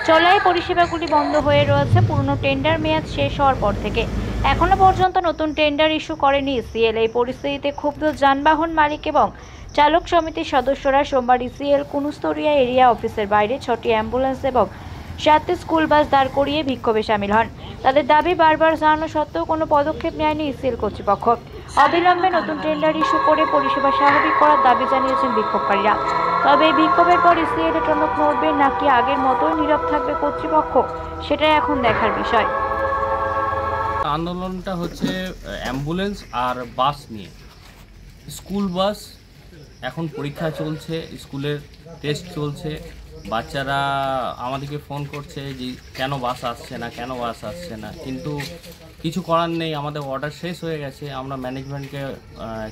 চলা এই পরিষেবাগুলি বন্ধ হয়ে রয়েছে পুরনো টেন্ডার মেয়াদ শেষ হওয়ার পর থেকে। এখনো পর্যন্ত নতুন টেন্ডার ইস্যু করেনি ইসিএল। এই পরিস্থিতিতে ক্ষুব্ধ যানবাহন মালিক এবং চালক সমিতির সদস্যরা সোমবার ইসিএল কুনুস্তরিয়া এরিয়া অফিসের বাইরে 6টি অ্যাম্বুলেন্স এবং 7টি স্কুল বাস দাঁড় করিয়ে বিক্ষোভে সামিল হন। তাদের দাবি বারবার জানানো সত্ত্বেও কোনো পদক্ষেপ নেয়নি ইসিএল কর্তৃপক্ষ। অবিলম্বে নতুন টেন্ডার ইস্যু করে পরিষেবা স্বাভাবিক করার দাবি জানিয়েছেন বিক্ষোভকারীরা। তবে এই বিক্ষোভের পর ইসিএল টনক নড়বে নাকি আগের মতোই নীরব থাকবে কর্তৃপক্ষ, সেটাই এখন দেখার বিষয়। আন্দোলনটা হচ্ছে অ্যাম্বুলেন্স আর বাস নিয়ে। স্কুল বাস এখন পরীক্ষা চলছে, স্কুলের টেস্ট চলছে, বাচ্চারা আমাদেরকে ফোন করছে যে কেন বাস আসছে না, কিন্তু কিছু করার নেই। আমাদের অর্ডার শেষ হয়ে গেছে, আমরা ম্যানেজমেন্টকে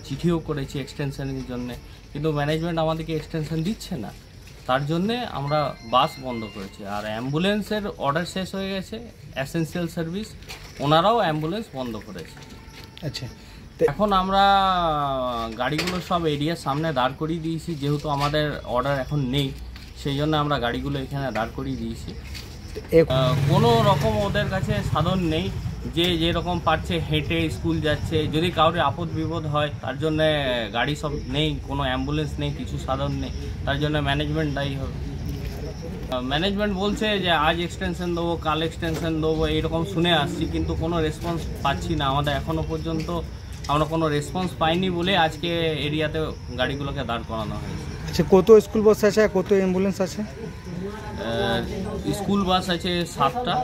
চিঠিও করেছি এক্সটেনশনের জন্য, কিন্তু ম্যানেজমেন্ট আমাদেরকে এক্সটেনশন দিচ্ছে না। তার জন্যে আমরা বাস বন্ধ করেছি। আর অ্যাম্বুলেন্সের অর্ডার শেষ হয়ে গেছে, এসেনশিয়াল সার্ভিস, ওনারাও অ্যাম্বুলেন্স বন্ধ করেছে। আচ্ছা, এখন আমরা গাড়িগুলো সব এরিয়ার সামনে দাঁড় করিয়ে দিয়েছি, যেহেতু আমাদের অর্ডার এখন নেই সেই জন্য আমরা গাড়িগুলো এখানে দাঁড় করিয়ে দিয়েছি। কোনো রকম ওদের কাছে সাধন নেই, যে যেরকম পারছে হেঁটে স্কুল যাচ্ছে। যদি কাউরে আপদ বিপদ হয় তার জন্যে গাড়ি সব নেই, কোনো অ্যাম্বুলেন্স নেই, কিছু সাধন নেই, তার জন্য ম্যানেজমেন্ট দায়ী হবে। ম্যানেজমেন্ট বলছে যে আজ এক্সটেনশন দেবো, কাল এক্সটেনশন দেবো, এইরকম শুনে আসছি, কিন্তু কোনো রেসপন্স পাচ্ছি না। আমাদের এখনও পর্যন্ত আমরা কোনো রেসপন্স পাইনি বলে আজকে এরিয়াতে গাড়িগুলোকে দাঁড় করানো হয়েছে। আচ্ছা, কত স্কুল বাস আছে আর কত অ্যাম্বুলেন্স আছে? স্কুল বাস আছে 7টা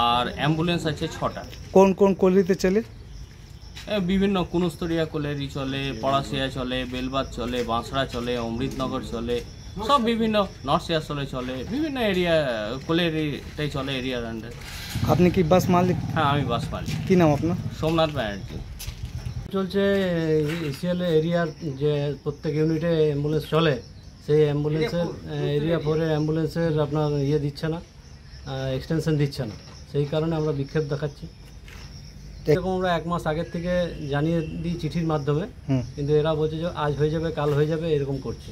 আর অ্যাম্বুলেন্স আছে 6টা। কোন কোন কলিতে চলে? বিভিন্ন কুনুস্তরিয়া কোলেরি চলে, পড়াশিয়া চলে, বেলবাদ চলে, বাঁশড়া চলে, অমৃতনগর চলে, সব বিভিন্ন নর্থ চলে, বিভিন্ন এরিয়া কোলেরিটাই চলে এরিয়ার আন্ডার। আপনি কি বাস মালিক? হ্যাঁ, আমি বাস মালিক। কি নাম আপনার? সোমনাথ ব্যানার্জি। চলছে ইসিএল এরিয়ার যে প্রত্যেক ইউনিটে অ্যাম্বুলেন্স চলে, সেই অ্যাম্বুলেন্সের এরিয়া 4-এর অ্যাম্বুলেন্সের আপনার দিচ্ছে না, এক্সটেনশন দিচ্ছে না, সেই কারণে আমরা বিক্ষোভ দেখাচ্ছি। এরকম আমরা 1 মাস আগের থেকে জানিয়ে দিই চিঠির মাধ্যমে, কিন্তু এরা বলছে যে আজ হয়ে যাবে, কাল হয়ে যাবে, এরকম করছে।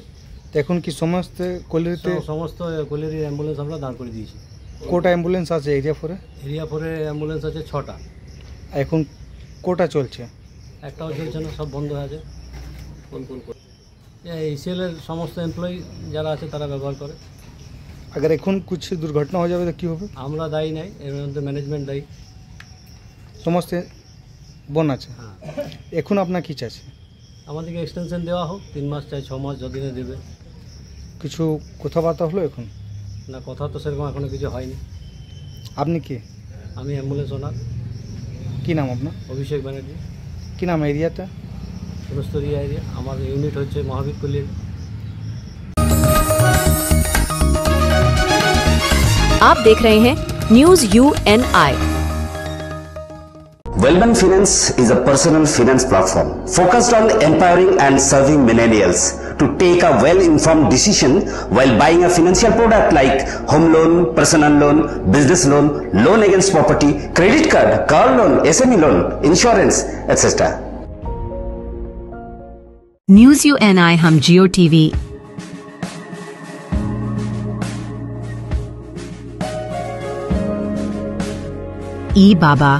এখন কি সমস্ত কলিতে সমস্ত কলিরির অ্যাম্বুলেন্স আমরা দাঁড় করে দিয়েছি। কোটা অ্যাম্বুলেন্স আছে এরিয়া 4-এ? এরিয়া 4-এ অ্যাম্বুলেন্স আছে 6টা। এখন কোটা চলছে? একটাও চলছে না, সব বন্ধ হয়ে আছে। কোন ইসিএলের সমস্ত এমপ্লয়ি যারা আছে তারা ব্যবহার করে। अगर এখন কিছু দুর্ঘটনা হয়ে যাবে তো কি হবে? আমরা দায়ী নাই, এর মধ্যে ম্যানেজমেন্ট দায়ী। সমস্ত বন আছে। হ্যাঁ। এখন আপনার কি চাইছে? আমাদেরকে এক্সটেনশন দেওয়া হোক, 3 মাস চাই, 6 মাস, যতদিনে দেবে। কিছু কথাবার্তা হলো এখন? না, কথা তো সেরকম এখনো কিছু হয়নি। আপনি কি? আমি অ্যাম্বুলেন্স ওনার। কি নাম আপনার? অভিষেক ব্যানার্জি। কি নাম এরিয়াটা? কুনুস্তরিয়া এরিয়া। আমার ইউনিট হচ্ছে মহাবীর কলিয়ারি। आप देख रहे हैं news UNI। Wellman Finance is a personal finance platform focused on empowering and serving millennials to take a well-informed decision while buying a financial product like home loan, personal loan, business loan, loan against property, credit card, car loan, SME loan, insurance, etc. News UNI हम जियो TV, ई बाबा,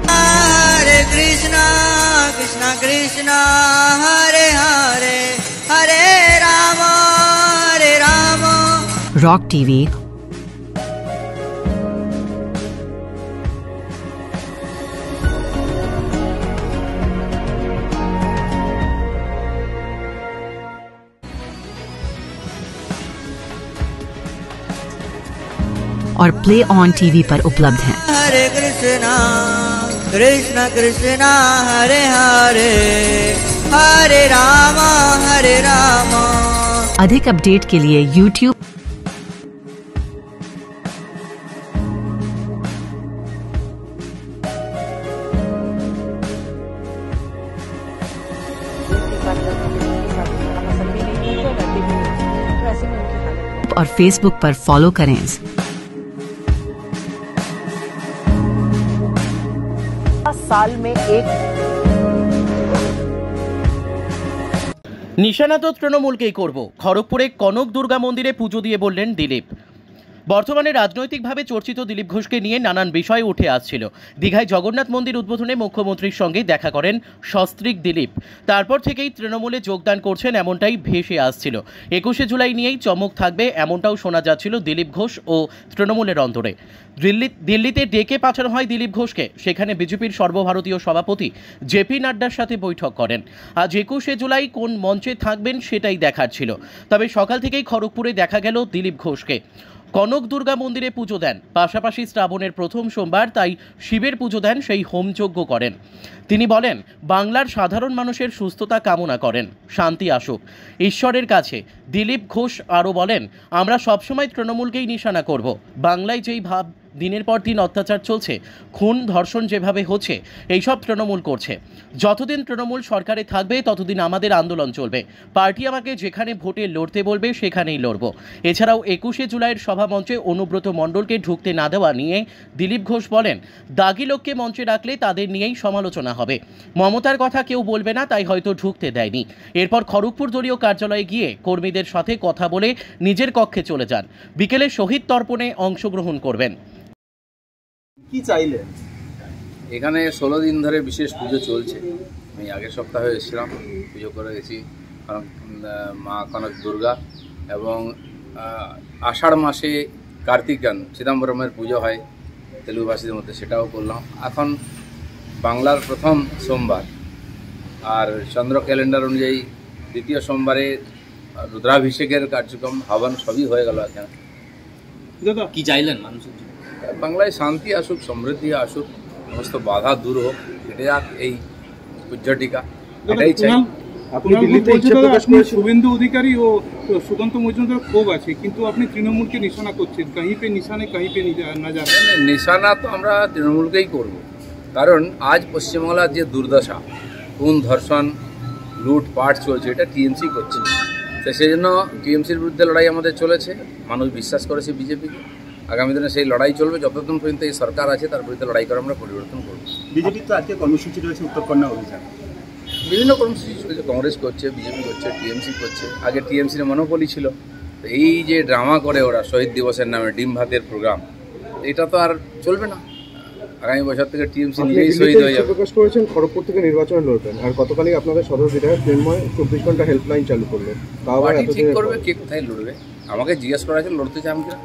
हरे कृष्णा कृष्णा कृष्णा हरे हरे, हरे Ram rock TV, और play on TV पर उपलब्ध हैं। हरे कृष्णा कृष्णा कृष्णा हरे हरे, हरे राम हरे राम। अधिक update के लिए YouTube और Facebook पर फॉलो करें। साल में एक নিশানা তো তৃণমূলকেই করব। খড়গপুরে কনক দুর্গা মন্দিরে পুজো দিয়ে বললেন দিলীপ। বর্তমানে রাজনৈতিকভাবে চর্চিত দিলীপ ঘোষকে নিয়ে নানান বিষয় উঠে আসছিল। দীঘায় জগন্নাথ মন্দির উদ্বোধনে মুখ্যমন্ত্রীর সঙ্গে দেখা করেন সস্ত্রীক দিলীপ। তারপর থেকেই তৃণমূলে যোগদান করছেন এমনটাই ভেসে আসছিল। 21শে জুলাই নিয়েই চমক থাকবে এমনটাও শোনা যাচ্ছিল দিলীপ ঘোষ ও তৃণমূলের অন্তরে। দিল্লিতে ডেকে পাঠানো হয় দিলীপ ঘোষকে। সেখানে বিজেপির সর্বভারতীয় সভাপতি জেপি নাড্ডার সাথে বৈঠক করেন। আজ 21শে জুলাই কোন মঞ্চে থাকবেন সেটাই দেখার ছিল। তবে সকাল থেকেই খড়গপুরে দেখা গেল দিলীপ ঘোষকে। কনক দুর্গা মন্দিরে পুজো দেন, পাশাপাশি শ্রাবণের প্রথম সোমবার তাই শিবের পুজো দেন, সেই হোমযজ্ঞ করেন। তিনি বলেন বাংলার সাধারণ মানুষের সুস্থতা কামনা করেন, শান্তি আসুক ঈশ্বরের কাছে। দিলীপ ঘোষ আরও বলেন আমরা সবসময় তৃণমূলকেই নিশানা করব। বাংলায় যেই ভাব দিনের পর দিন অত্যাচার চলছে, খুন ধর্ষণ যেভাবে হচ্ছে, এইসব তৃণমূল করছে। যতদিন তৃণমূল সরকারে থাকবে ততদিন আমাদের আন্দোলন চলবে। পার্টি আমাকে যেখানে ভোটে লড়তে বলবে সেখানেই লড়ব। এছাড়াও 21শে জুলাইয়ের সভামঞ্চে অনুব্রত মণ্ডলকে ঢুকতে না দেওয়া নিয়ে দিলীপ ঘোষ বলেন দাগি লোককে মঞ্চে রাখলে তাদের নিয়েই সমালোচনা হবে। মমতার কথা কেউ বলবে না, তাই হয়তো ঢুকতে দেয়নি। এরপর খড়গপুর দলীয় কার্যালয়ে গিয়ে কর্মীদের সাথে কথা বলে নিজের কক্ষে চলে যান। বিকেলে শহীদ তর্পণে অংশগ্রহণ করবেন। কি চাইলেন? এখানে 16 দিন ধরে বিশেষ পুজো চলছে। আমি আগের সপ্তাহে এসেছিলাম, পুজো করে গেছি মা কনক দুর্গা, এবং আষাঢ় মাসে কার্তিক গান চিদম্বরমের পুজো হয়, তেলুগু ভাষীদের মধ্যে সেটাও করলাম। এখন বাংলার প্রথম সোমবার আর চন্দ্র ক্যালেন্ডার অনুযায়ী দ্বিতীয় সোমবারে রুদ্রাভিষেকের কার্যক্রম হবন সবই হয়ে গেল। এখানে কি চাইলেন মানুষের? বাংলায় শান্তি আসুক, সমৃদ্ধি আসুক, সমস্ত বাধা দূর হোক, কেটে যাক এই পূজ্য টিকা, এটাই চাই। শুভেন্দু অধিকারী ও সুকান্ত মজুমদার ক্ষোভ আছে, কিন্তু আপনি তৃণমূলকে নিশানা করছেন, কাহি পে নিশানে কাহি পে না যাবে। নিশানা তো আমরা তৃণমূলকেই করব, কারণ আজ পশ্চিমবাংলার যে দুর্দশা, খুন ধর্ষণ লুটপাট চলছে, এটা টিএমসি করছে। তো সেই জন্য টিএমসির বিরুদ্ধে লড়াই আমাদের চলেছে। মানুষ বিশ্বাস করেছে বিজেপিকে, আগামী দিনে সেই লড়াই চলবে। যতক্ষণ পর্যন্ত এই সরকার আছে তার বিরুদ্ধে লড়াই করে আমরা পরিবর্তন করব। বিজেপির তো আজকে কর্মসূচি রয়েছে উত্তরকন্যা অভিযান, বিভিন্ন কর্মসূচি চলছে, কংগ্রেস করছে, বিজেপি করছে, টিএমসি করছে। আগে টিএমসির মনোপলি ছিল। তো এই যে ড্রামা করে ওরা শহীদ দিবসের নামে ডিম ভাতের প্রোগ্রাম, এটা তো আর চলবে না। আগামী বছর থেকে টিএমসি নিজেই শহীদ হয়ে যাবে। প্রকাশ করেছেন খড়গপুর থেকে নির্বাচন লড়বেন, আর গতকালই আপনাদের সদর বিধায়ক প্রেমময় 24 ঘন্টা হেল্পলাইন চালু করলেন। পার্টি ঠিক করবে কে কোথায় লড়বে। আমাকে জিজ্ঞেস করা হয়েছে লড়তে চান কিনা,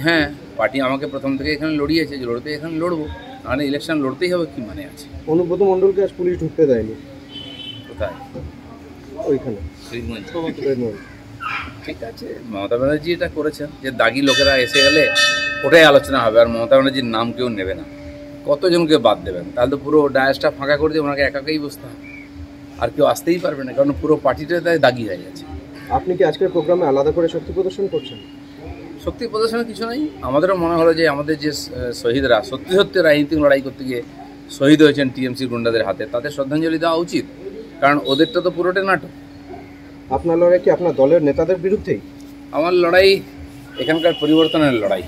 হ্যাঁ পার্টি আমাকে প্রথম থেকে এখানে লড়িয়েছে, যে লড়তে এখানে লড়বো, মানে ইলেকশন লড়তেই হবে, কি মানে আছে। অনুব্রত মণ্ডলকে আজ পুলিশ ঢুকতে দেয়নি। কোথায়? ওইখানে ঠিক আছে, মমতা ব্যানার্জি এটা করেছেন যে দাগি লোকেরা এসে গেলে ওটাই আলোচনা হবে, আর মমতা ব্যানার্জির নাম কেউ নেবে না। কতজনকে বাদ দেবেন? তাহলে তো পুরো ডায়াসটা ফাঁকা করে দিয়ে ওনাকে একাকেই বসতে হবে, আর কেউ আসতেই পারবে না, কারণ পুরো পার্টিটাই তাই দাগি হয়ে গেছে। আপনি কি আজকের প্রোগ্রামে আলাদা করে শক্তি প্রদর্শন করছেন? শক্তি প্রদর্শনের কিছু নেই। আমাদেরও মনে হলো যে আমাদের যে শহীদরা সত্যি সত্যি রাজনীতিক লড়াই করতে গিয়ে শহীদ হয়েছেন টিএমসি গুন্ডাদের হাতে, তাদের শ্রদ্ধাঞ্জলি দেওয়া উচিত, কারণ ওদেরটা তো পুরোটাই নাটক। আপনার লড়াই কি আপনার দলের নেতাদের বিরুদ্ধেই? আমার লড়াই এখানকার পরিবর্তনের লড়াই।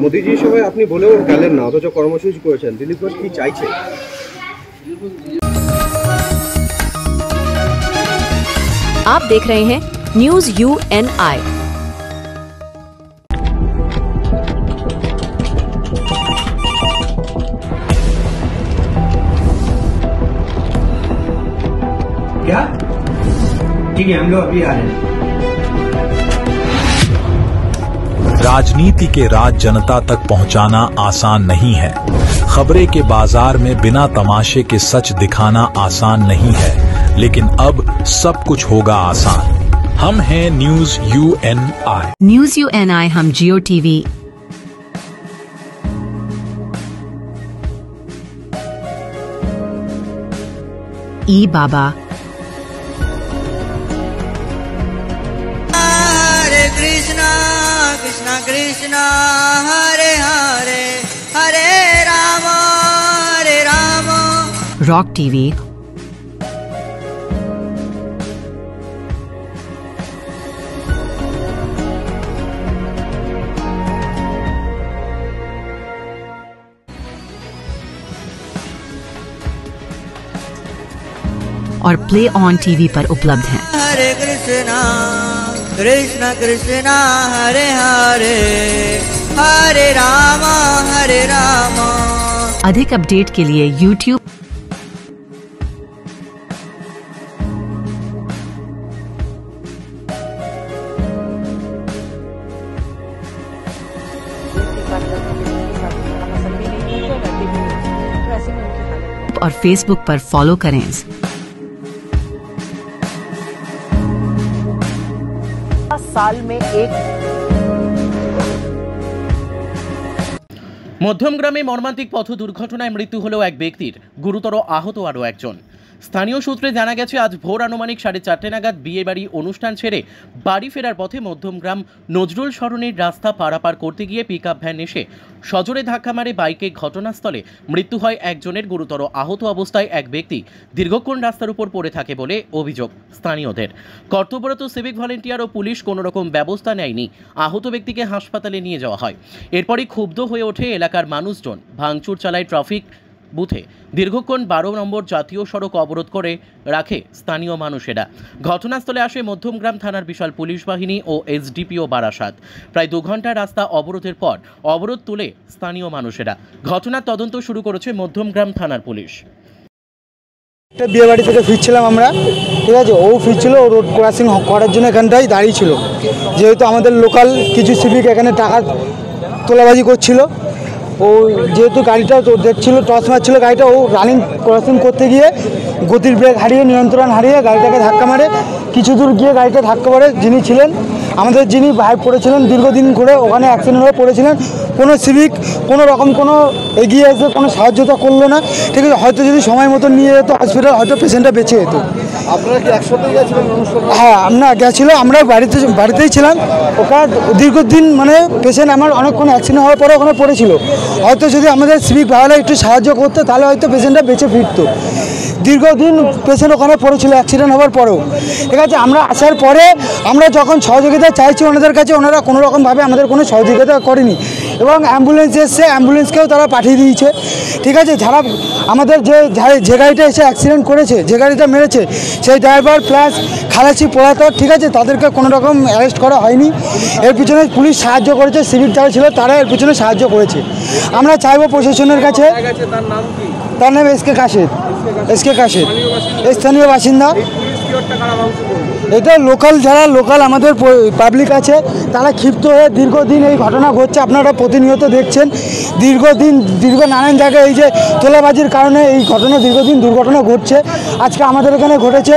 মোদিজি সবাই আপনি বলেও গেলেন না, অথচ কর্মসূচি করেছেন। দিলীপ ঘোষ কি চাইছে? आप देख रहे हैं न्यूज UNI। क्या? ठीक है, हम लोग अभी आ रहे हैं। राजनीति के राज जनता तक पहुंचाना आसान नहीं है। खबरें के बाजार में बिना तमाशे के सच दिखाना आसान नहीं है, लेकिन अब सब कुछ होगा आसान। हम हैं न्यूज UNI। न्यूज UNI हम जियो टीवी, ई बाबा, हरे कृष्णा कृष्णा कृष्णा हरे हरे हरे राम रॉक टीवी, और प्ले ऑन टीवी पर उपलब्ध हैं। हरे कृष्णा कृष्णा कृष्णा हरे हरे हरे राम अधिक अपडेट के लिए YouTube और Facebook पर फॉलो करें। साल में एक মধ্যমগ্রামে মর্মান্তিক পথ দুর্ঘটনায় মৃত্যু হলো এক ব্যক্তির, গুরুতর আহত আরও একজন। স্থানীয় সূত্রে জানা গেছে আজ ভোর আনুমানিক 4:30 নাগাদ বিয়েবাড়ি অনুষ্ঠান ছেড়ে বাড়ি ফেরার পথে মধ্যমগ্রাম নজরুল সরণির রাস্তা পারাপার করতে গিয়ে পিকআপ ভ্যান এসে সজোরে ধাক্কা মারে বাইকে। ঘটনাস্থলে মৃত্যু হয় একজনের, গুরুতর আহত অবস্থায় এক ব্যক্তি দীর্ঘক্ষণ রাস্তার উপর পড়ে থাকে বলে অভিযোগ স্থানীয়দের। কর্তব্যরত সিভিক ভলেন্টিয়ার ও পুলিশ কোনো রকম ব্যবস্থা নেয়নি। আহত ব্যক্তিকে হাসপাতালে নিয়ে যাওয়া হয়। এরপরই ক্ষুব্ধ হয়ে ওঠে এলাকার মানুষজন, ভাঙচুর চালায় ট্রাফিক বুথে। দীর্ঘক্ষণ 12 নম্বর জাতীয় সড়ক অবরোধ করে রাখে স্থানীয় মানুষেরা। ঘটনাস্থলে আসে মধ্যমগ্রাম থানার বিশাল পুলিশ বাহিনী ও SDPO বারাসাত। প্রায় 2 ঘন্টা রাস্তা অবরোধের পর অবরোধ তুলে স্থানীয় মানুষেরা। ঘটনার তদন্ত শুরু করেছে মধ্যমগ্রাম থানার পুলিশ। একটা বিয়ে বাড়ি থেকে ফিরছিলাম আমরা, ঠিক আছে, ও ফিরছিল, ও রোড ক্রসিং করার জন্য এখানটাই দাঁড়িয়ে ছিল। যেহেতু আমাদের লোকাল কিছু সিভিক এখানে টাকা তোলাবাজি করছিল, ও যেহেতু গাড়িটা তো দেখছিল টস মারছিল গাড়িটা, ও রানিং ক্রসিং করতে গিয়ে গতির ব্রেক হারিয়ে নিয়ন্ত্রণ হারিয়ে গাড়িটাকে ধাক্কা মারে। কিছু দূর গিয়ে গাড়িটা ধাক্কা মারে যিনি ছিলেন আমাদের, যিনি ভাই পড়েছিলেন দীর্ঘদিন করে ওখানে অ্যাক্সিডেন্ট হয়ে পড়েছিলেন, কোনো সিভিক কোনো রকম কোনো এগিয়ে এসে কোনো সাহায্যতা করলো না। ঠিক আছে, হয়তো যদি সময় মতো নিয়ে যেত হসপিটাল, হয়তো পেশেন্টটা বেঁচে যেত। আপনারা কি একসাথে গেছিলেন অনুষ্ঠান? হ্যাঁ, আমরা গেছিলো, আমরা বাড়িতেই ছিলাম। ওখানে দীর্ঘদিন মানে পেশেন্ট আমার অনেকক্ষণ অ্যাক্সিডেন্ট হওয়ার পরে ওখানে পড়েছিল, হয়তো যদি আমাদের সিভিক ভাইরা একটু সাহায্য করতো তাহলে হয়তো পেশেন্টটা বেঁচে ফিরতো। দীর্ঘদিন পেশেন্ট ওখানে পড়েছিল অ্যাক্সিডেন্ট হওয়ার পরেও। ঠিক আছে, আমরা আসার পরে আমরা যখন সহযোগিতা চাইছি ওনাদের কাছে, ওনারা কোনো রকমভাবে আমাদের কোনো সহযোগিতা করেনি এবং অ্যাম্বুলেন্স এসছে, অ্যাম্বুলেন্সকেও তারা পাঠিয়ে দিয়েছে। ঠিক আছে, যারা আমাদের যে গাড়িটা এসে অ্যাক্সিডেন্ট করেছে, যে গাড়িটা মেরেছে, সেই ড্রাইভার প্লাস খালাসি পোড়াতর, ঠিক আছে, তাদেরকে কোনো রকম অ্যারেস্ট করা হয়নি। এর পিছনে পুলিশ সাহায্য করেছে, সিভিক যারা ছিল তারা এর পিছনে সাহায্য করেছে। আমরা চাইবো প্রশাসনের কাছে। তার নাম এসকে কাশেদ, স্থানীয় বাসিন্দা। এটা যারা লোকাল আমাদের পাবলিক আছে তারা ক্ষিপ্ত হয়ে দীর্ঘদিন এই ঘটনা ঘটছে, আপনারা প্রতিনিয়ত দেখছেন। দীর্ঘ নানান জায়গায় এই যে তোলাবাজির কারণে এই ঘটনা দীর্ঘদিন দুর্ঘটনা ঘটছে, আজকে আমাদের এখানে ঘটেছে।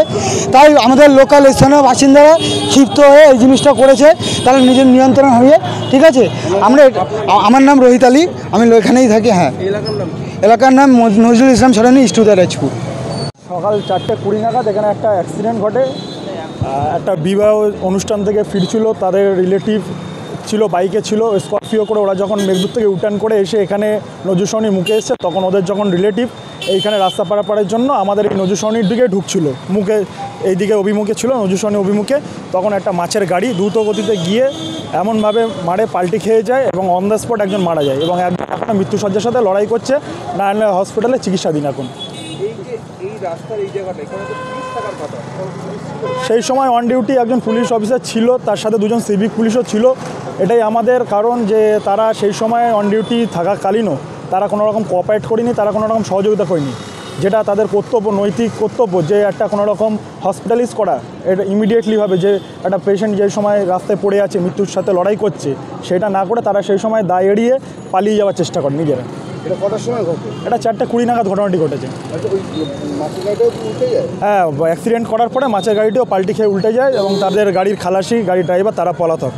তাই আমাদের লোকাল স্থানীয় বাসিন্দারা ক্ষিপ্ত হয়ে এই জিনিসটা করেছে, তারা নিজের নিয়ন্ত্রণ হারিয়ে। ঠিক আছে, আমার নাম রোহিত আলী, আমি এখানেই থাকি। হ্যাঁ, এলাকার নাম নজরুল ইসলাম সরানি, ইস্টুদা রাজপুর। সকাল 4:20 নাগাদ এখানে একটা অ্যাক্সিডেন্ট ঘটে। একটা বিবাহ অনুষ্ঠান থেকে ফিরছিল, তাদের রিলেটিভ ছিল, বাইকে ছিল, স্করপিও করে। ওরা যখন মেঘদূর থেকে উঠান করে এসে এখানে নজরুসরণির মুখে এসছে, তখন ওদের যখন রিলেটিভ এইখানে রাস্তা পারাপারের জন্য আমাদের এই নজরুসরণির দিকে ঢুকছিল, মুখে এইদিকে অভিমুখে ছিল, নজরুসরণি অভিমুখে, তখন একটা মাছের গাড়ি দ্রুত গতিতে গিয়ে এমনভাবে মারে পাল্টি খেয়ে যায় এবং অন দ্য স্পট একজন মারা যায় এবং একজন এখন মৃত্যুসজ্জার সাথে লড়াই করছে, নারায়ণ হসপিটালে চিকিৎসাধীন এখন। সেই সময় অন ডিউটি একজন পুলিশ অফিসার ছিল, তার সাথে দুজন সিভিক পুলিশও ছিল। এটাই আমাদের কারণ যে তারা সেই সময় অন ডিউটি থাকাকালীনও তারা কোনো রকম কোঅপারেট করেনি, তারা কোনো রকম সহযোগিতা করেনি, যেটা তাদের কর্তব্য, নৈতিক কর্তব্য, যে একটা কোনো রকম হসপিটালাইজ করা। এটা ইমিডিয়েটলিভাবে যে একটা পেশেন্ট যে সময় রাস্তায় পড়ে আছে, মৃত্যুর সাথে লড়াই করছে, সেটা না করে তারা সেই সময় দায় এড়িয়ে পালিয়ে যাওয়ার চেষ্টা করে নিজেরা। এটা কটার সময় ঘটে? এটা 4:20 নাগাদ ঘটনাটি ঘটেছে। হ্যাঁ, অ্যাক্সিডেন্ট করার পরে মাছের গাড়িটিও পাল্টি খেয়ে উল্টে যায় এবং তাদের গাড়ির খালাসি, গাড়ির ড্রাইভার তারা পলাতক।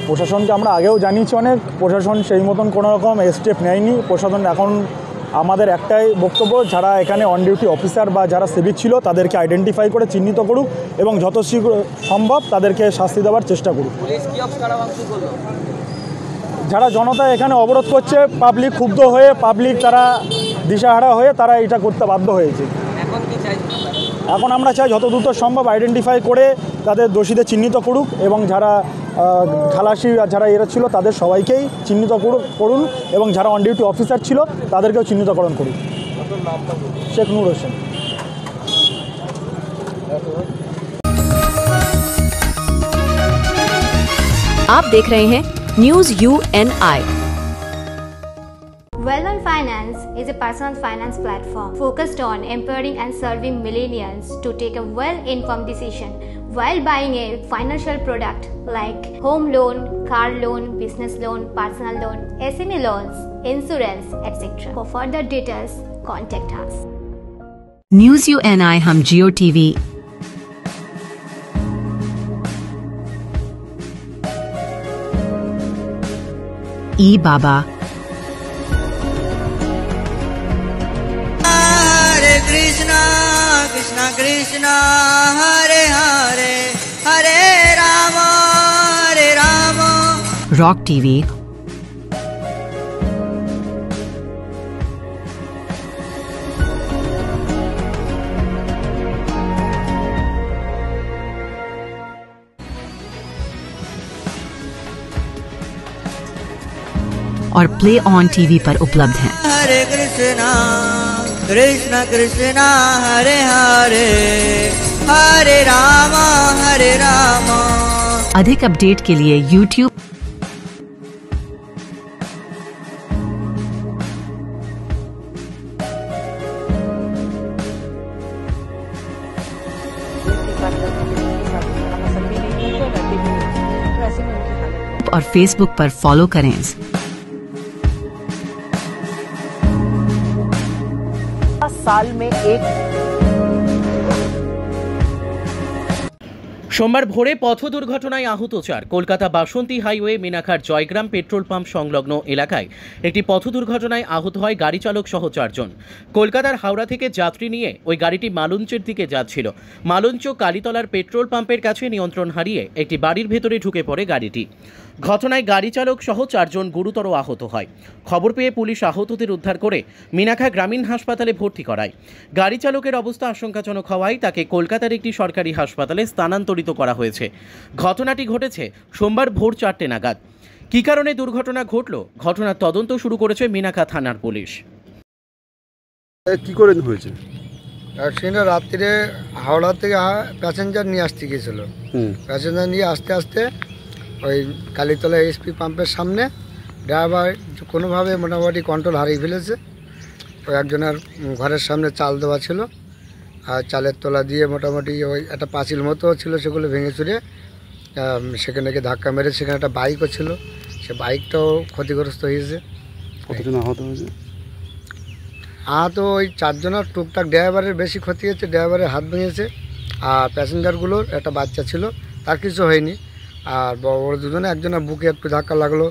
প্রশাসনকে আমরা আগেও জানিয়েছি অনেক, প্রশাসন সেই মতন কোনো রকম স্টেপ নেয়নি। প্রশাসন এখন আমাদের একটাই বক্তব্য, যারা এখানে অন ডিউটি অফিসার বা যারা সিভিক ছিল তাদেরকে আইডেন্টিফাই করে চিহ্নিত করুক এবং যত শীঘ্র সম্ভব তাদেরকে শাস্তি দেওয়ার চেষ্টা করুক। যারা জনতা এখানে অবরোধ করছে, পাবলিক ক্ষুব্ধ হয়ে, পাবলিক তারা দিশাহারা হয়ে তারা এটা করতে বাধ্য হয়েছে। এখন আমরা চাই যত দ্রুত সম্ভব আইডেন্টিফাই করে তাদের দোষীদের চিহ্নিত করুক এবং যারা খালাসি যারা এরা ছিল তাদের সবাইকেই চিহ্নিত করুন এবং যারা অন ডিউটি অফিসার ছিল তাদেরকেও চিহ্নিতকরণ করুন। শেখ নূর হোসেন। आप देख रहे हैं news UNI। Well-On Finance is a personal finance platform focused on empowering and serving millennials to take a well-informed decision while buying a financial product like home loan, car loan, business loan, personal loan, SME loans, insurance, etc. For further details, contact us. News UNI हम जियो TV ई बाबा Hare Krishna, Krishna Krishna, Hare Hare, Hare Rama, Hare Rama. Rock TV और play on TV पर उपलब्ध हैं। Hare Krishna, Krishna Krishna, Hare Hare, Hare Rama, Hare Rama. अधिक update के लिए YouTube और Facebook पर फॉलो करें। साल में एक সোমবার ভোরে পথ দুর্ঘটনায় আহত 4। কলকাতা বাসন্তী হাইওয়ে মিনাখার জয়গ্রাম পেট্রোল পাম্প সংলগ্ন এলাকায় একটি পথ দুর্ঘটনায় আহত হয় গাড়ি চালক সহ 4 জন। কলকাতার হাওড়া থেকে যাত্রী নিয়ে ওই গাড়িটি মালঞ্চের দিকে যাচ্ছিল। মালঞ্চ কালীতলার পেট্রোল পাম্পের কাছে নিয়ন্ত্রণ হারিয়ে একটি বাড়ির ভেতরে ঢুকে পড়ে গাড়িটি। ঘটনায় গাড়ি চালক সহ 4 জন গুরুতর আহত হয়। খবর পেয়ে পুলিশ আহতদের উদ্ধার করে মিনাখা গ্রামীণ হাসপাতালে ভর্তি করায়। গাড়ি চালকের অবস্থা আশঙ্কাজনক হওয়ায় তাকে কলকাতার একটি সরকারি হাসপাতালে স্থানান্তরিত করা হয়েছে। ঘটনাটি ঘটেছে সোমবার ভোর 4টে নাগাদ। কী কারণে দুর্ঘটনা ঘটল, ঘটনার তদন্ত শুরু করেছে মিনাখা থানার পুলিশ। কি করে হয়েছে? অ্যাক্সিডেন্টটা রাত্রিরে হাওড়া থেকে প্যাসেঞ্জার নিয়ে আসতে গিয়েছিল। প্যাসেঞ্জার নিয়ে আসতে আসতে ওই কালীতলা এসপি পাম্পের সামনে ড্রাইভার কোনোভাবে মোটামুটি কন্ট্রোল হারিয়ে ফেলেছে। ওই একজনের ঘরের সামনে চাল দেওয়া ছিল, আর চালের তলা দিয়ে মোটামুটি ওই একটা পাঁচিল মতো ছিল, সেগুলো ভেঙে চুরে সেখানে গিয়ে ধাক্কা মেরে সেখানে একটা বাইকও ছিল, সে বাইকটাও ক্ষতিগ্রস্ত হয়েছে। কতজন আহত হয়েছে? আহত ওই 4 জনের, টুকটাক ড্রাইভারের বেশি ক্ষতি হয়েছে, ড্রাইভারের হাত ভেঙেছে। আর প্যাসেঞ্জারগুলোর একটা বাচ্চা ছিল, তার কিছু হয়নি। আর বড় বড় দুজনে, একজনের বুকে একটু ধাক্কা লাগলো,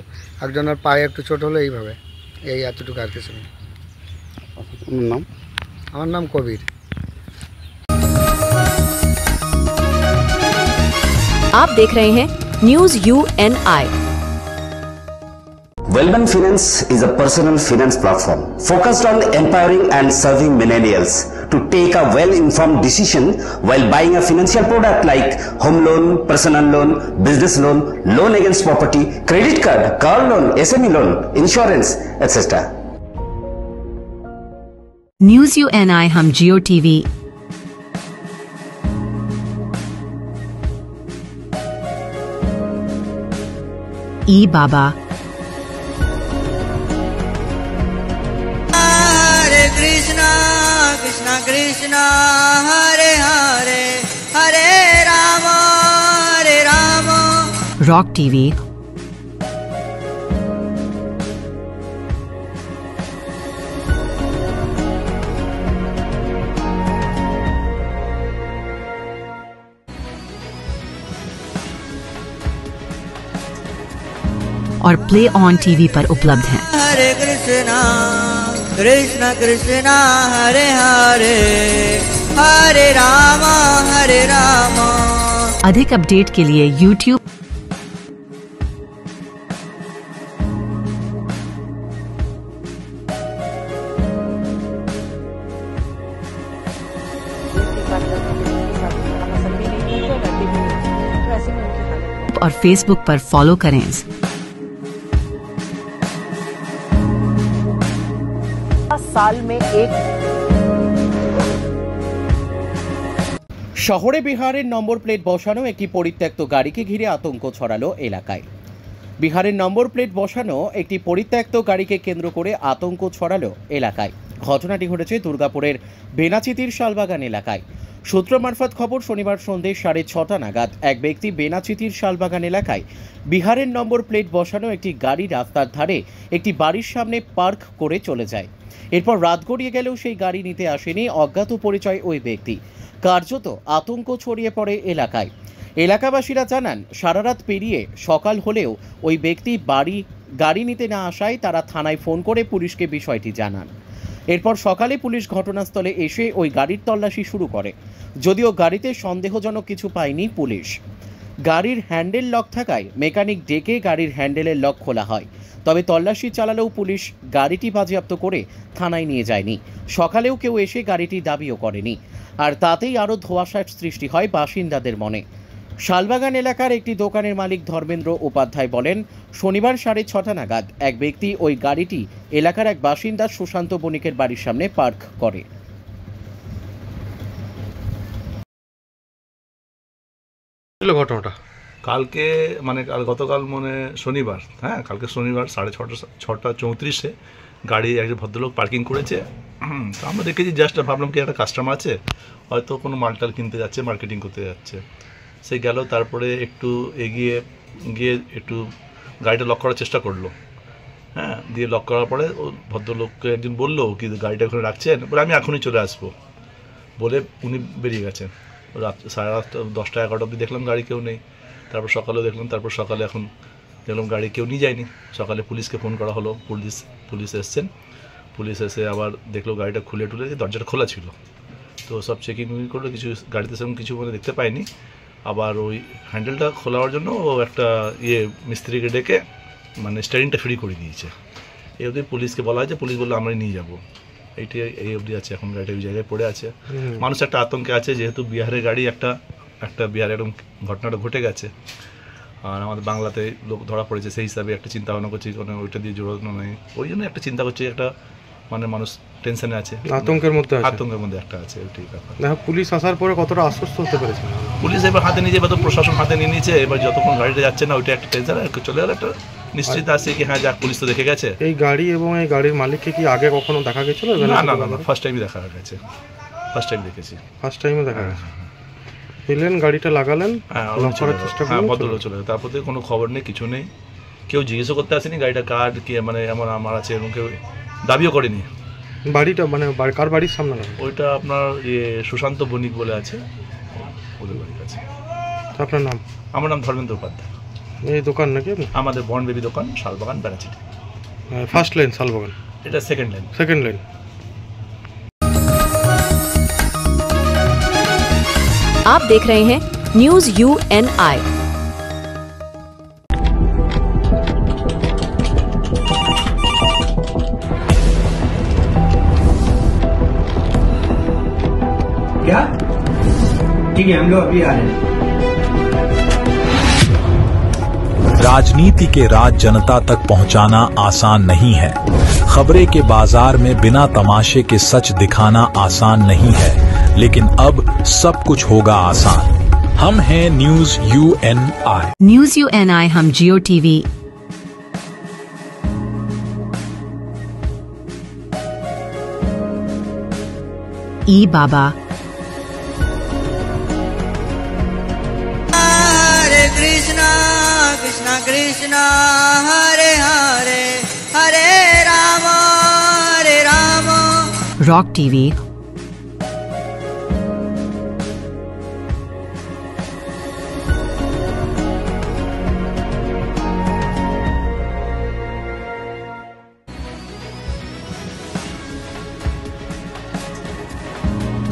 একজনের পায়ে একটু চোট হলো, এইভাবে এই এতটুকু আর কিছু নেই। নাম? আমার নাম কবির। आप देख रहे हैं news UNI। Wellman Finance is a personal finance platform focused on empowering and serving millennials to take a well-informed decision while buying a financial product like home loan, personal loan, business loan, loan against property, credit card, car loan, SME loan, insurance, etc. News UNI हम जियो TV, ई बाबा, हरे Krishna Krishna Krishna Hare Hare Hare Ram rock TV, और play on TV पर उपलब्ध हैं। हरे कृष्णा कृष्णा कृष्णा हरे हरे हरे राम अधिक update के लिए YouTube और Facebook पर फॉलो करें। साल में एक শহরে বিহারের নম্বর প্লেট বসানো একটি পরিত্যক্ত গাড়িকে ঘিরে আতঙ্ক ছড়ালো এলাকায়। বিহারের নম্বর প্লেট বসানো একটি পরিত্যক্ত গাড়িকে কেন্দ্র করে আতঙ্ক ছড়ালো এলাকায়। ঘটনাটি ঘটেছে দুর্গাপুরের বেনাচিতির শালবাগান এলাকায়। সূত্র মারফত খবর, শনিবার সন্ধ্যে 6:30 নাগাদ এক ব্যক্তি বেনাচিতির শালবাগান এলাকায় বিহারের নম্বর প্লেট বসানো একটি গাড়ি রাস্তার ধারে একটি বাড়ির সামনে পার্ক করে চলে যায়। এরপর রাত গড়িয়ে গেলেও সেই গাড়ি নিতে আসেনি অজ্ঞাত পরিচয় ওই ব্যক্তি। কার্যত আতঙ্ক ছড়িয়ে পড়ে এলাকায়। এলাকাবাসীরা জানান, সারা রাত পেরিয়ে সকাল হলেও ওই ব্যক্তি গাড়ি নিতে না আসায় তারা থানায় ফোন করে পুলিশকে বিষয়টি জানান। এরপর সকালে পুলিশ ঘটনাস্থলে এসে ওই গাড়ির তল্লাশি শুরু করে, যদিও গাড়িতে সন্দেহজনক কিছু পায়নি পুলিশ। গাড়ির হ্যান্ডেল লক থাকায় মেকানিক ডেকে গাড়ির হ্যান্ডেলের লক খোলা হয়। তবে তল্লাশি চালালেও পুলিশ গাড়িটি বাজেয়াপ্ত করে থানায় নিয়ে যায়নি। সকালেও কেউ এসে গাড়িটি দাবিও করেনি, আর তাতেই আরও ধোঁয়াশার সৃষ্টি হয় বাসিন্দাদের মনে। শালবাগান এলাকার একটি দোকানের মালিক ধর্মেন্দ্র উপাধ্যায় বলেন, শনিবার 6:30 নাগাদ এক ব্যক্তি ওই গাড়িটি এলাকার এক বাসিন্দা সুশান্ত বণিকের বাড়ির সামনে পার্ক করে। ঘটনাটা কালকে গতকাল শনিবার, হ্যাঁ কালকে শনিবার 6:34 গাড়ি একজন ভদ্রলোক পার্কিং করেছে। তো আমরা দেখেছি, জাস্ট ভাবলাম কি একটা কাস্টমার আছে, হয়তো কোনো মালটাল কিনতে যাচ্ছে, মার্কেটিং করতে যাচ্ছে। সে গেল, তারপরে একটু এগিয়ে গিয়ে একটু গাড়িটা লক করার চেষ্টা করলো। হ্যাঁ, দিয়ে লক করার পরে ও ভদ্রলোককে একজন বললো কি গাড়িটা ওখানে রাখছেন, বলে আমি এখনই চলে আসবো বলে উনি বেরিয়ে গেছেন। রাত 8:30 10টা 11টা অবধি দেখলাম গাড়ি কেউ নেই। তারপর সকালেও দেখলাম, তারপর সকালে এখন দেখলাম গাড়ি কেউ নিয়ে যায়নি। সকালে পুলিশকে ফোন করা হলো, পুলিশ এসছেন। পুলিশ এসে আবার দেখলো গাড়িটা খুলে টুলে দরজাটা খোলা ছিল। তো সব চেকিং করলো, কিছু গাড়িতে সেরকম কিছু মানে দেখতে পাইনি। আবার ওই হ্যান্ডেলটা খোলার জন্য ও একটা মিস্ত্রিকে ডেকে মানে স্টারিংটা ফ্রি করে দিয়েছে। এই অবধি পুলিশকে বলা হয়েছে, পুলিশ বললো আমরাই নিয়ে যাবো। এইটাই এই অবধি আছে, এখন গাড়িটা ওই জায়গায় পড়ে আছে। মানুষ একটা আতঙ্কে আছে, যেহেতু বিহারের গাড়ি একটা বিহারে এরকম ঘটনাটা ঘটে গেছে আর আমাদের বাংলাতে লোক ধরা পড়েছে, সেই হিসাবে একটা চিন্তা ভাবনা করছি মানে ওইটা দিয়ে জোড়ানো নেই, ওই জন্য একটা চিন্তা করছি, একটা মানে মানুষ টেনশনে আছে, আতঙ্কের মধ্যে একটা আছে। ওইটাই ব্যাপার। দেখো পুলিশ আসার পরে কতটা আশ্বস্ত হতে পেরেছে? পুলিশ এবার হাতে নিয়ে যাবে, তো প্রশাসন হাতে নিয়ে নিয়েছে। এবার যতক্ষণ গাড়িটা যাচ্ছে না ওইটা একটা টেনশন, চলে গেলে একটা নিশ্চিত আছে কি হ্যাঁ যাক পুলিশ তো দেখে গেছে। এই গাড়ি এবং এই গাড়ির মালিককে কি আগে কখনো দেখা গেছিল? না, ফার্স্ট টাইমই দেখা গেছে, ফার্স্ট টাইম দেখেছি, ফার্স্ট টাইমে দেখা গেছে। এলেন, গাড়িটা লাগালেন, লক করার চেষ্টা করলেন, ভদ্রলোক চলে গেল। তারপর থেকে কোনো খবর নেই, কিছু নেই, কেউ জিজ্ঞেসও করতে আসেনি গাড়িটা কার কি মানে এমন আমার আছে এরকম কেউ দাবিও করেনি। বাড়িটা মানে কার বাড়ির সামনে? ওইটা আপনার সুশান্ত বণিক বলে আছে, ওদের বাড়ির কাছে। আপনার নাম? আমার নাম ধর্মেন্দ্র উপাধ্যায়। এই দোকান নাকি আমাদের বর্ন বেবি দোকান, শালবাগান, বেড়াচিটি। ফার্স্ট লাইন শালবাগান, এটা সেকেন্ড লাইন। Second line. आप देख रहे हैं न्यूज UNI। क्या? ठीक है, हम लोग अभी आ रहे हैं। राजनीति के राज जनता तक पहुंचाना आसान नहीं है। खबरें के बाजार में बिना तमाशे के सच दिखाना आसान नहीं है, लेकिन अब सब कुछ होगा आसान। हम हैं न्यूज UNI। न्यूज UNI हम जियो टीवी, ई बाबा, हरे कृष्णा कृष्णा कृष्णा हरे हरे हरे राम रॉक टीवी,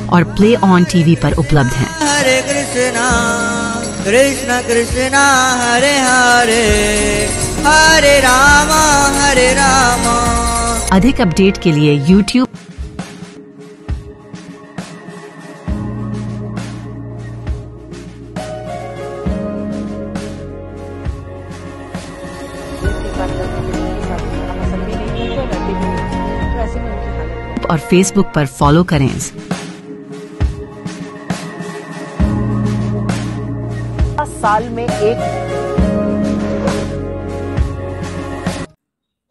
और प्ले ऑन टीवी पर उपलब्ध हैं। हरे कृष्णा कृष्णा कृष्णा हरे हरे हरे राम हरे राम। अधिक अपडेट के लिए YouTube और Facebook पर फॉलो करें। साल में एक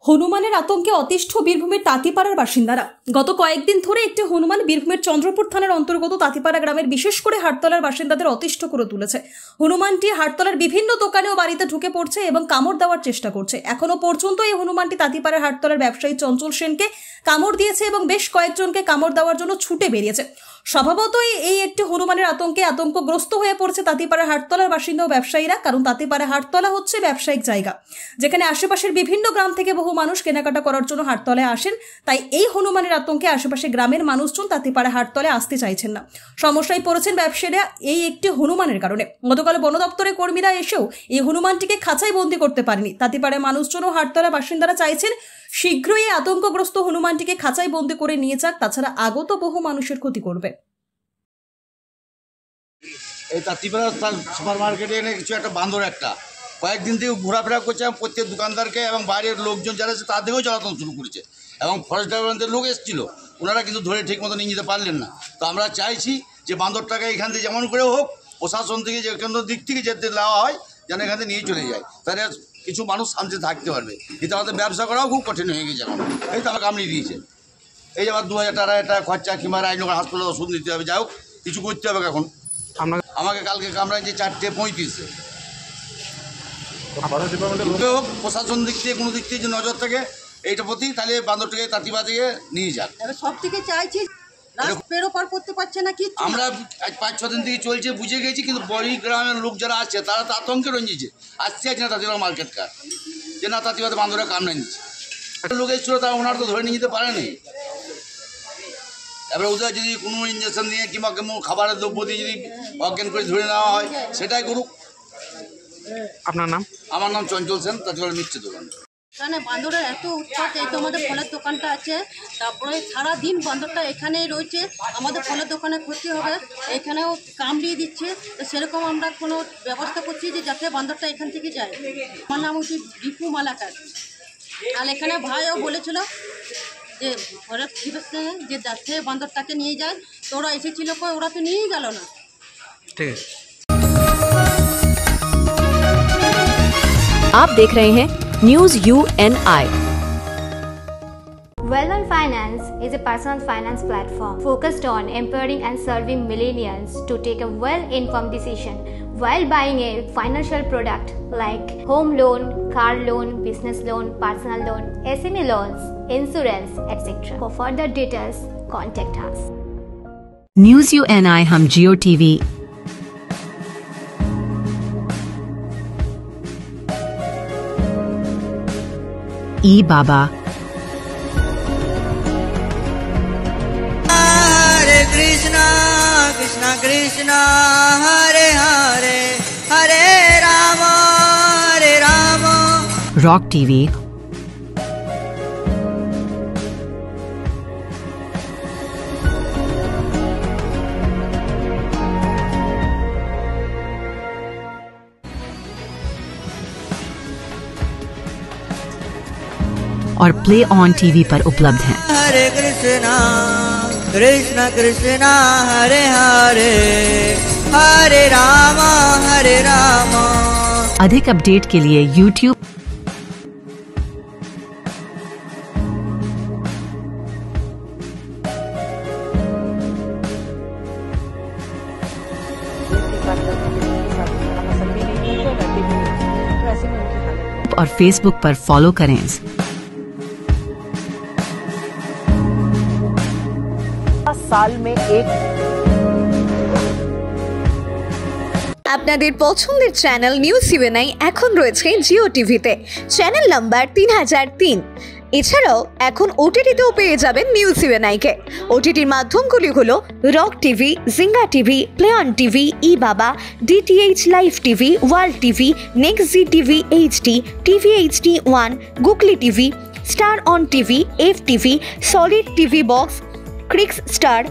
হনুমানের আতঙ্কে অতিষ্ঠ বীরভূমের তাঁতিপাড়ার বাসিন্দারা। গত কয়েকদিন ধরে একটি হনুমান বীরভূমের চন্দ্রপুর থানার অন্তর্গত তাঁতিপাড়া গ্রামের বিশেষ করে হাটতলার বাসিন্দাদের অতিষ্ঠ করে তুলেছে। হনুমানটি হাটতলার বিভিন্ন দোকানে ও বাড়িতে ঢুকে পড়ছে এবং কামড় দেওয়ার চেষ্টা করছে। এখনো পর্যন্ত এই হনুমানটি তাঁতিপাড়ার হাটতলার ব্যবসায়ী চঞ্চল সেনকে কামড় দিয়েছে এবং বেশ কয়েকজনকে কামড় দেওয়ার জন্য ছুটে বেরিয়েছে। স্বভাবতই এই একটি হনুমানের আতঙ্কে আতঙ্কগ্রস্ত হয়ে পড়ছে তাঁতিপাড়া হাটতলার বাসিন্দা ও ব্যবসায়ীরা। কারণ তাঁতিপাড়া হাটতলা হচ্ছে ব্যবসায়িক জায়গা, যেখানে আশেপাশের বিভিন্ন গ্রাম থেকে বহু মানুষ কেনাকাটা করার জন্য হাটতলায় আসেন। তাই এই হনুমানের আতঙ্কে আশেপাশে গ্রামের মানুষজন তাঁতিপাড়া হাটতলায় আসতে চাইছেন না। সমস্যায় পড়েছেন ব্যবসায়ীরা এই একটি হনুমানের কারণে। গতকাল বন দপ্তরের কর্মীরা এসেও এই হনুমানটিকে খাঁচায় বন্দি করতে পারেনি। তাঁতিপাড়ার মানুষজন ও হাটতলা বাসিন্দারা চাইছেন শীঘ্রই এই আতঙ্কগ্রস্ত হনুমানটিকে খাঁচায় বন্দি করে নিয়ে যাক, তাছাড়া আগত বহু মানুষের ক্ষতি করবে। এই তাঁতিপাড়া সুপার মার্কেটে এনে কিছু একটা বান্দর একটা কয়েকদিন থেকে ঘোরাফেরা করছে এবং প্রত্যেক দোকানদারকে এবং বাইরের লোকজন যারা আছে তাদেরকেও জ্বালাতন শুরু করেছে এবং ফরেস্ট ডিপার্টমেন্টের লোক এসেছিল, ওনারা কিন্তু ধরে ঠিক মতো নিয়ে যেতে পারলেন না। তো আমরা চাইছি যে বান্দরটাকে এখান থেকে যেমন করে হোক প্রশাসন থেকে যে কোনো দিক থেকে যেতে দেওয়া হয় যেন এখান থেকে নিয়ে চলে যায়, তাহলে কিছু মানুষ শান্তিতে থাকতে পারবে। কিন্তু আমাদের ব্যবসা করাও খুব কঠিন হয়ে গেছে এখন। এই তো আমাকে কামড়িয়ে দিয়েছে, এই যে আমার 2000 টাকা খরচা কিংবা রায়নগর হাসপাতালে ওষুধ নিতে হবে, যাই হোক কিছু করতে হবে। এখন আমাকে কালকে কামড়াইছে 4:35-এ। হোক প্রশাসন দিক থেকে কোনো দিক থেকে যে নজর থাকে এইটা প্রতি, তাহলে বান্দরটাকে তাঁতিবাদিকে নিয়ে যাক। সব থেকে চাইছি পার করতে পারছে না কি, আমরা আজ 5-6 দিন থেকে চলছে, বুঝে গেছি, কিন্তু বড়ি গ্রামের লোক যারা আসছে তারা তো আতঙ্কে রঞ্জিছে, আসছে না তাঁতিবাদ মার্কেট কার যে না তাঁতিবাদে বান্দরে কামড়ে নিচ্ছে। একটা লোক এসেছিল, তা ওনারা তো ধরে নিয়ে যেতে পারেনি। এবার ওদের যদি কোনো ইঞ্জেকশন দিয়ে কিংবা কোনো খাবারের দ্রব্য দিয়ে যদি অজ্ঞান করে ধরে নেওয়া হয় সেটাই করুক। আপনার নাম? আমার নাম চঞ্চল সেন, তাঁতিবাদ মিষ্টি দোকান। এখানে বান্দরের এত উৎপাত, এই তো আমাদের ফলের দোকানটা আছে, তারপরে সারাদিন বান্দরটা এখানেই রয়েছে, আমাদের ফলের দোকানে ক্ষতি হবে, এখানেও কামড়িয়ে দিচ্ছে। তো সেরকম আমরা কোনো ব্যবস্থা করছি যে যাতে বান্দরটা এখান থেকে যায়। আমার নাম হচ্ছে দীপু মালাকার। আর এখানে ভাইও বলেছিল যে ঘরের ফিরতে যে যাতে বান্দরটাকে নিয়ে যায়, তো ওরা এসেছিল, ওরা তো নিয়েই গেল না। ঠিক আছে। आप देख रहे हैं news UNI। Wellman Finance is a personal finance platform focused on empowering and serving millennials to take a well-informed decision while buying a financial product like home loan, car loan, business loan, personal loan, SME loans, insurance, etc. For further details, contact us. News UNI हम जियो TV, ई बाबा, हरे कृष्णा कृष्णा कृष्णा हरे हरे, हरे Ram rock TV, और play on TV पर उपलब्ध हैं। हरे कृष्णा कृष्णा कृष्णा हरे हरे, हरे राम हरे राम। अधिक update के लिए YouTube और Facebook पर फॉलो करें। साल में एक আপনাদের পছন্দের চ্যানেল নিউজ UNI এখন রয়েছে জিও টিভিতে, চ্যানেল নাম্বার 3003। এছাড়াও এখন ওটিটিতেও পেয়ে যাবেন নিউজ UNI কে। ওটিটির মাধ্যমগুলি হলো Rock TV, Zinga TV, Play On TV, ই বাবা, DTH Live TV, World TV, Next Zee TV HD, TV HD 1, Googly TV, Star On TV, FTV, Solid TV Box, Crix Star,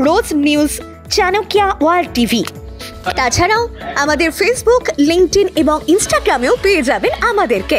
Roj News, Chanakya World TV. তাছাড়াও আমাদের Facebook, LinkedIn এবং ইনস্টাগ্রামেও পেয়ে যাবেন আমাদেরকে।